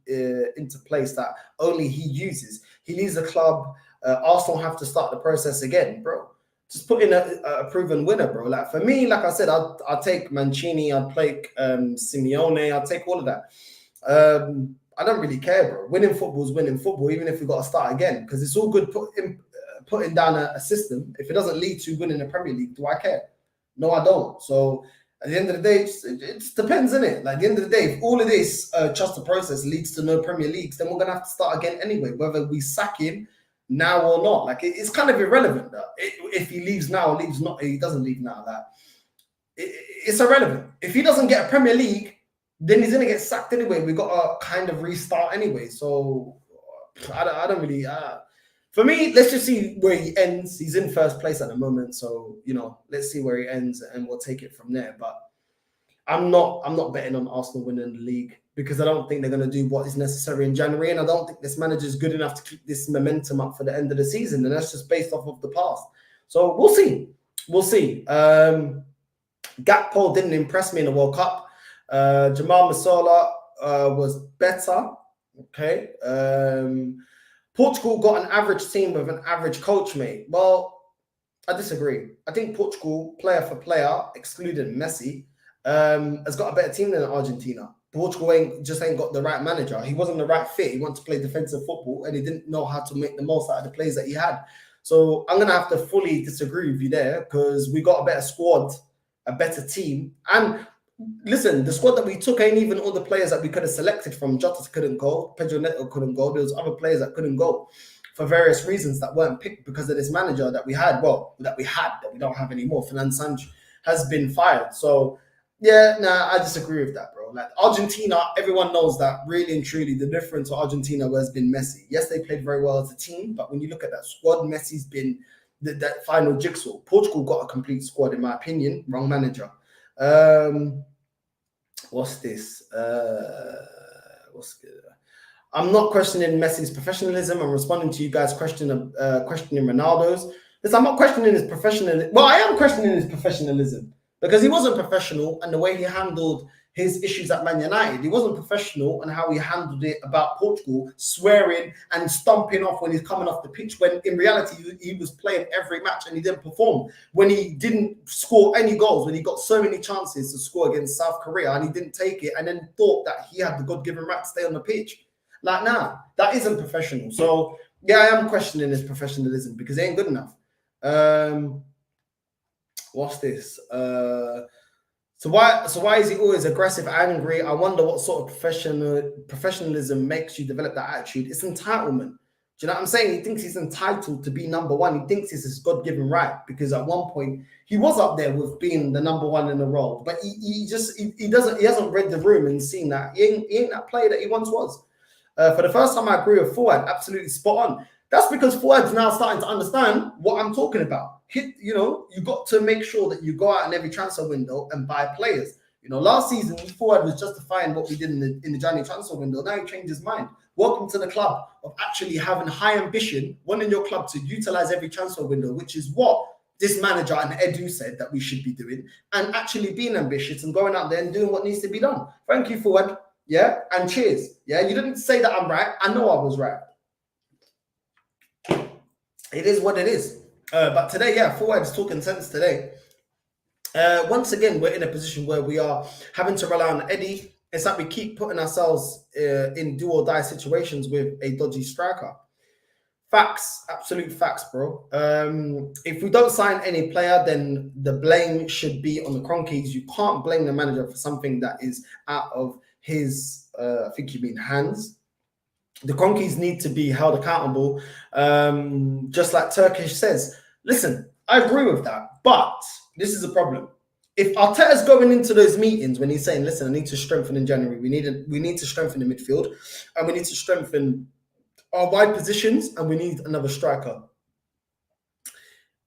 into place that only he uses. He leaves the club. Arsenal have to start the process again, bro. Just put in a proven winner, bro. Like, for me, like I said, I'll take Mancini, I'll take Simeone, I'll take all of that. I don't really care, bro. Winning football is winning football, even if we've got to start again, because it's all good putting down a system. If it doesn't lead to winning the Premier League, do I care? No, I don't. So at the end of the day, it just depends, innit? Like, at the end of the day, if all of this trust the process leads to no Premier Leagues, then we're going to have to start again anyway, whether we sack him now or not. Like, it's kind of irrelevant that if he leaves now or leaves not, he doesn't leave now. That it's irrelevant. If he doesn't get a Premier League, then he's gonna get sacked anyway. We got to kind of restart anyway. So I don't really. For me, let's just see where he ends. He's in first place at the moment, so you know, let's see where he ends, and we'll take it from there. But I'm not betting on Arsenal winning the league, because I don't think they're going to do what is necessary in January, and I don't think this manager is good enough to keep this momentum up for the end of the season, and that's just based off of the past. So we'll see. We'll see. Gakpo didn't impress me in the World Cup. Jamal Musiala was better. Okay. Portugal got an average team with an average coach, mate. Well, I disagree. I think Portugal, player for player, excluding Messi, has got a better team than Argentina. Portugal ain't got the right manager. He wasn't the right fit. He wanted to play defensive football, and he didn't know how to make the most out of the players that he had. So I'm going to have to fully disagree with you there, because we got a better squad, a better team. And listen, the squad that we took ain't even all the players that we could have selected from. Jota couldn't go. Pedro Neto couldn't go. There was other players that couldn't go for various reasons that weren't picked because of this manager that we had. Well, that we don't have anymore. Fernando Sancho has been fired. So, yeah, I disagree with that, bro. Like, Argentina, everyone knows that really and truly the difference to Argentina has been Messi. Yes, they played very well as a team, but when you look at that squad, Messi's been that final jigsaw. Portugal got a complete squad, in my opinion. Wrong manager. What's this? I'm not questioning Messi's professionalism. I'm responding to you guys questioning Ronaldo's. Listen, I'm not questioning his professionalism. Well, I am questioning his professionalism, because he wasn't professional, and the way he handled his issues at Man United, he wasn't professional, and how he handled it about Portugal, swearing and stomping off when he's coming off the pitch, when in reality he was playing every match and he didn't perform. When he didn't score any goals, when he got so many chances to score against South Korea and he didn't take it, and then thought that he had the God-given right to stay on the pitch. Like, nah, that isn't professional. So yeah, I am questioning his professionalism, because it ain't good enough. What's this? So why is he always aggressive, angry? I wonder what sort of professionalism makes you develop that attitude. It's entitlement. Do you know what I'm saying? He thinks he's entitled to be number one. He thinks it's his God-given right, because at one point he was up there with being the number one in the role, but he hasn't read the room and seen that he ain't that player that he once was. For the first time, I agree with Fuad. Absolutely spot on. That's because Fuad's now starting to understand what I'm talking about. You got to make sure that you go out in every transfer window and buy players. You know, last season, Forward was justifying what we did in the January transfer window. Now he changed his mind. Welcome to the club of actually having high ambition, wanting your club to utilize every transfer window, which is what this manager and Edu said that we should be doing, and actually being ambitious and going out there and doing what needs to be done. Thank you, Forward. Yeah, and cheers. Yeah, you didn't say that I'm right. I know I was right. It is what it is. But today, yeah, Forward is talking sense today. Once again, we're in a position where we are having to rely on Eddie. It's like we keep putting ourselves in do or die situations with a dodgy striker. Facts, absolute facts, bro. If we don't sign any player, then the blame should be on the Cronkies. You can't blame the manager for something that is out of his, I think you mean hands. The Cronkies need to be held accountable, just like Turkish says. Listen, I agree with that, but this is a problem. If Arteta's going into those meetings when he's saying, listen, I need to strengthen in January, we need to strengthen the midfield, and we need to strengthen our wide positions, and we need another striker.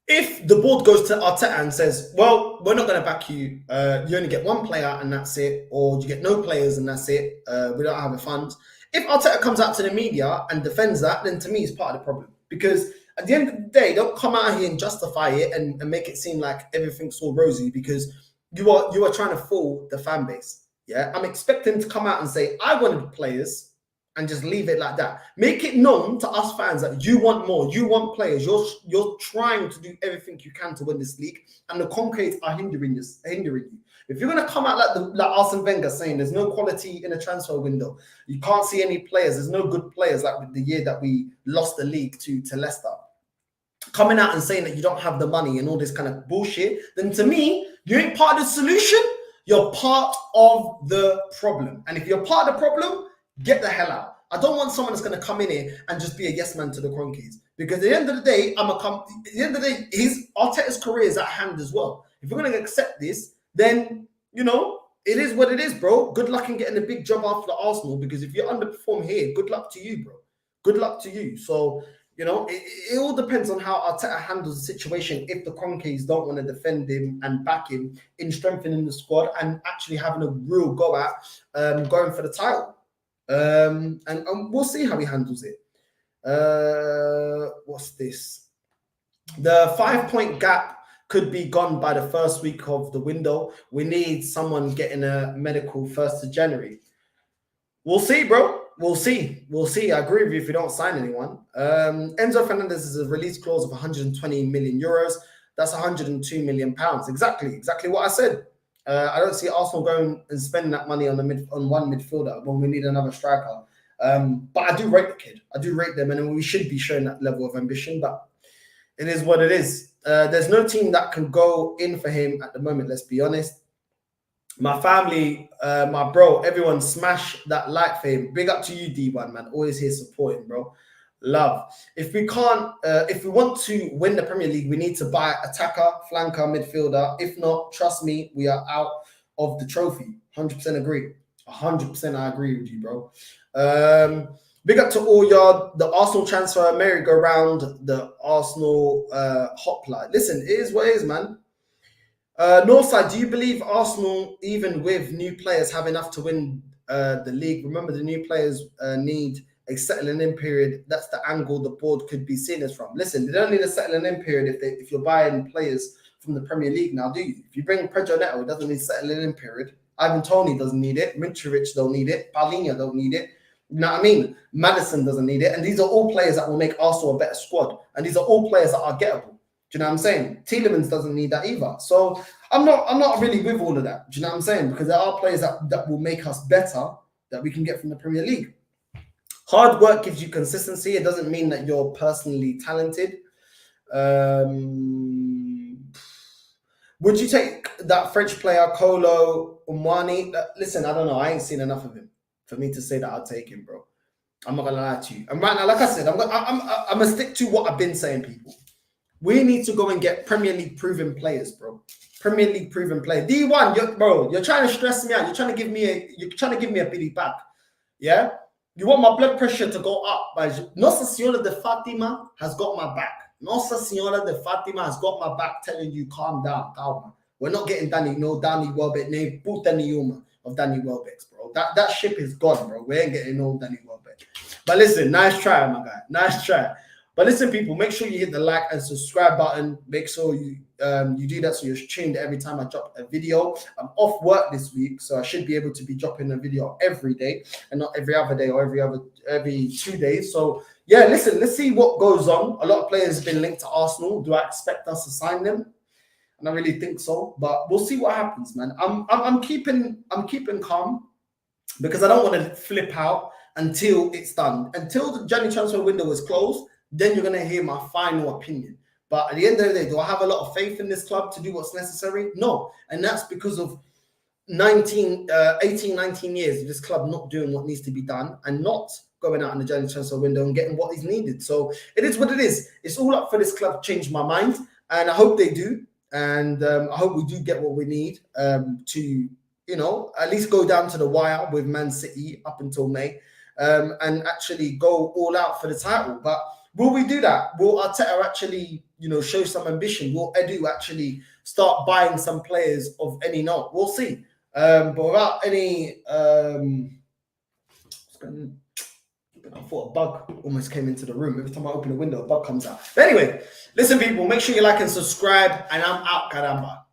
If the board goes to Arteta and says, well, we're not going to back you, you only get one player and that's it, or you get no players and that's it, we don't have the funds. If Arteta comes out to the media and defends that, then to me it's part of the problem. Because at the end of the day, don't come out here and justify it and make it seem like everything's all rosy, because you are trying to fool the fan base. Yeah, I'm expecting to come out and say, I wanted players, and just leave it like that. Make it known to us fans that you want more, you want players. You're trying to do everything you can to win this league, and the concretes are hindering you. If you're going to come out like Arsene Wenger saying there's no quality in a transfer window, you can't see any players, there's no good players, like with the year that we lost the league to Leicester, coming out and saying that you don't have the money and all this kind of bullshit, then to me, you ain't part of the solution, you're part of the problem. And if you're part of the problem, get the hell out. I don't want someone that's going to come in here and just be a yes man to the Cronkies. Because at the end of the day, Arteta's career is at hand as well. If you're going to accept this, then, you know, it is what it is, bro. Good luck in getting a big job after Arsenal, because if you underperform here, good luck to you, bro. Good luck to you. So, you know, it all depends on how Arteta handles the situation if the Cronkies don't want to defend him and back him in strengthening the squad and actually having a real go at going for the title. And we'll see how he handles it. What's this? The 5-point gap could be gone by the first week of the window. We need someone getting a medical 1st of January. We'll see, bro. We'll see. We'll see. I agree with you if you don't sign anyone. Enzo Fernandez is a release clause of 120 million euros. That's 102 million pounds. Exactly what I said. I don't see Arsenal going and spending that money on one midfielder when we need another striker. But I do rate the kid. I do rate them, and we should be showing that level of ambition. But it is what it is. There's no team that can go in for him at the moment, let's be honest. My family, my bro, everyone smash that like for him. Big up to you, D1, man. Always here supporting, bro. Love. If we want to win the Premier League, we need to buy attacker, flanker, midfielder. If not, trust me, we are out of the trophy. 100% agree. 100% I agree with you, bro. Big up to all y'all. The Arsenal transfer merry-go-round, the Arsenal hotline. Listen, it is what it is, man. Northside, do you believe Arsenal, even with new players, have enough to win the league? Remember, the new players need a settling-in period. That's the angle the board could be seen as from. Listen, they don't need a settling-in period if you're buying players from the Premier League now, do you? If you bring Pedro Neto, it doesn't need settling-in period. Ivan Toney doesn't need it. Mitrovic don't need it. Paulinho don't need it. You know what I mean? Madison doesn't need it. And these are all players that will make Arsenal a better squad. And these are all players that are gettable. Do you know what I'm saying? Tielemans doesn't need that either. So I'm not really with all of that. Do you know what I'm saying? Because there are players that will make us better that we can get from the Premier League. Hard work gives you consistency. It doesn't mean that you're personally talented. Would you take that French player, Kolo Umwani? Listen, I don't know. I ain't seen enough of him for me to say that I'll take him, bro. I'm not going to lie to you. And right now, like I said, I'm going to stick to what I've been saying, people. We need to go and get Premier League proven players, bro. Premier League proven player. D1, you're trying to stress me out. You're trying to give me a biddy back. Yeah? You want my blood pressure to go up. But Nossa Senhora de Fatima has got my back. Nossa Senhora de Fatima has got my back, telling you calm down, calma. We're not getting Danny Welbeck, name Danny Yuma of Danny Welbeck's, bro. That ship is gone, bro. We ain't getting no Danny Welbeck. But listen, nice try, my guy. Nice try. But listen, people, make sure you hit the like and subscribe button. Make sure you do that so you're tuned every time I drop a video. I'm off work this week, so I should be able to be dropping a video every day and not every other day or every 2 days. So yeah, listen, let's see what goes on. A lot of players have been linked to Arsenal. Do I expect us to sign them? And I really think so, but we'll see what happens, man. I'm keeping calm because I don't want to flip out until it's done. Until the January transfer window is closed, then you're gonna hear my final opinion. But at the end of the day, do I have a lot of faith in this club to do what's necessary? No, and that's because of 18, 19 years of this club not doing what needs to be done and not going out in the January transfer window and getting what is needed. So it is what it is. It's all up for this club to change my mind, and I hope they do. And I hope we do get what we need to, you know, at least go down to the wire with Man City up until May and actually go all out for the title. But will we do that? Will Arteta actually, you know, show some ambition? Will Edu actually start buying some players of any note? We'll see. But without any... I thought a bug almost came into the room. Every time I open the window, a bug comes out. But anyway, listen, people, make sure you like and subscribe. And I'm out, caramba.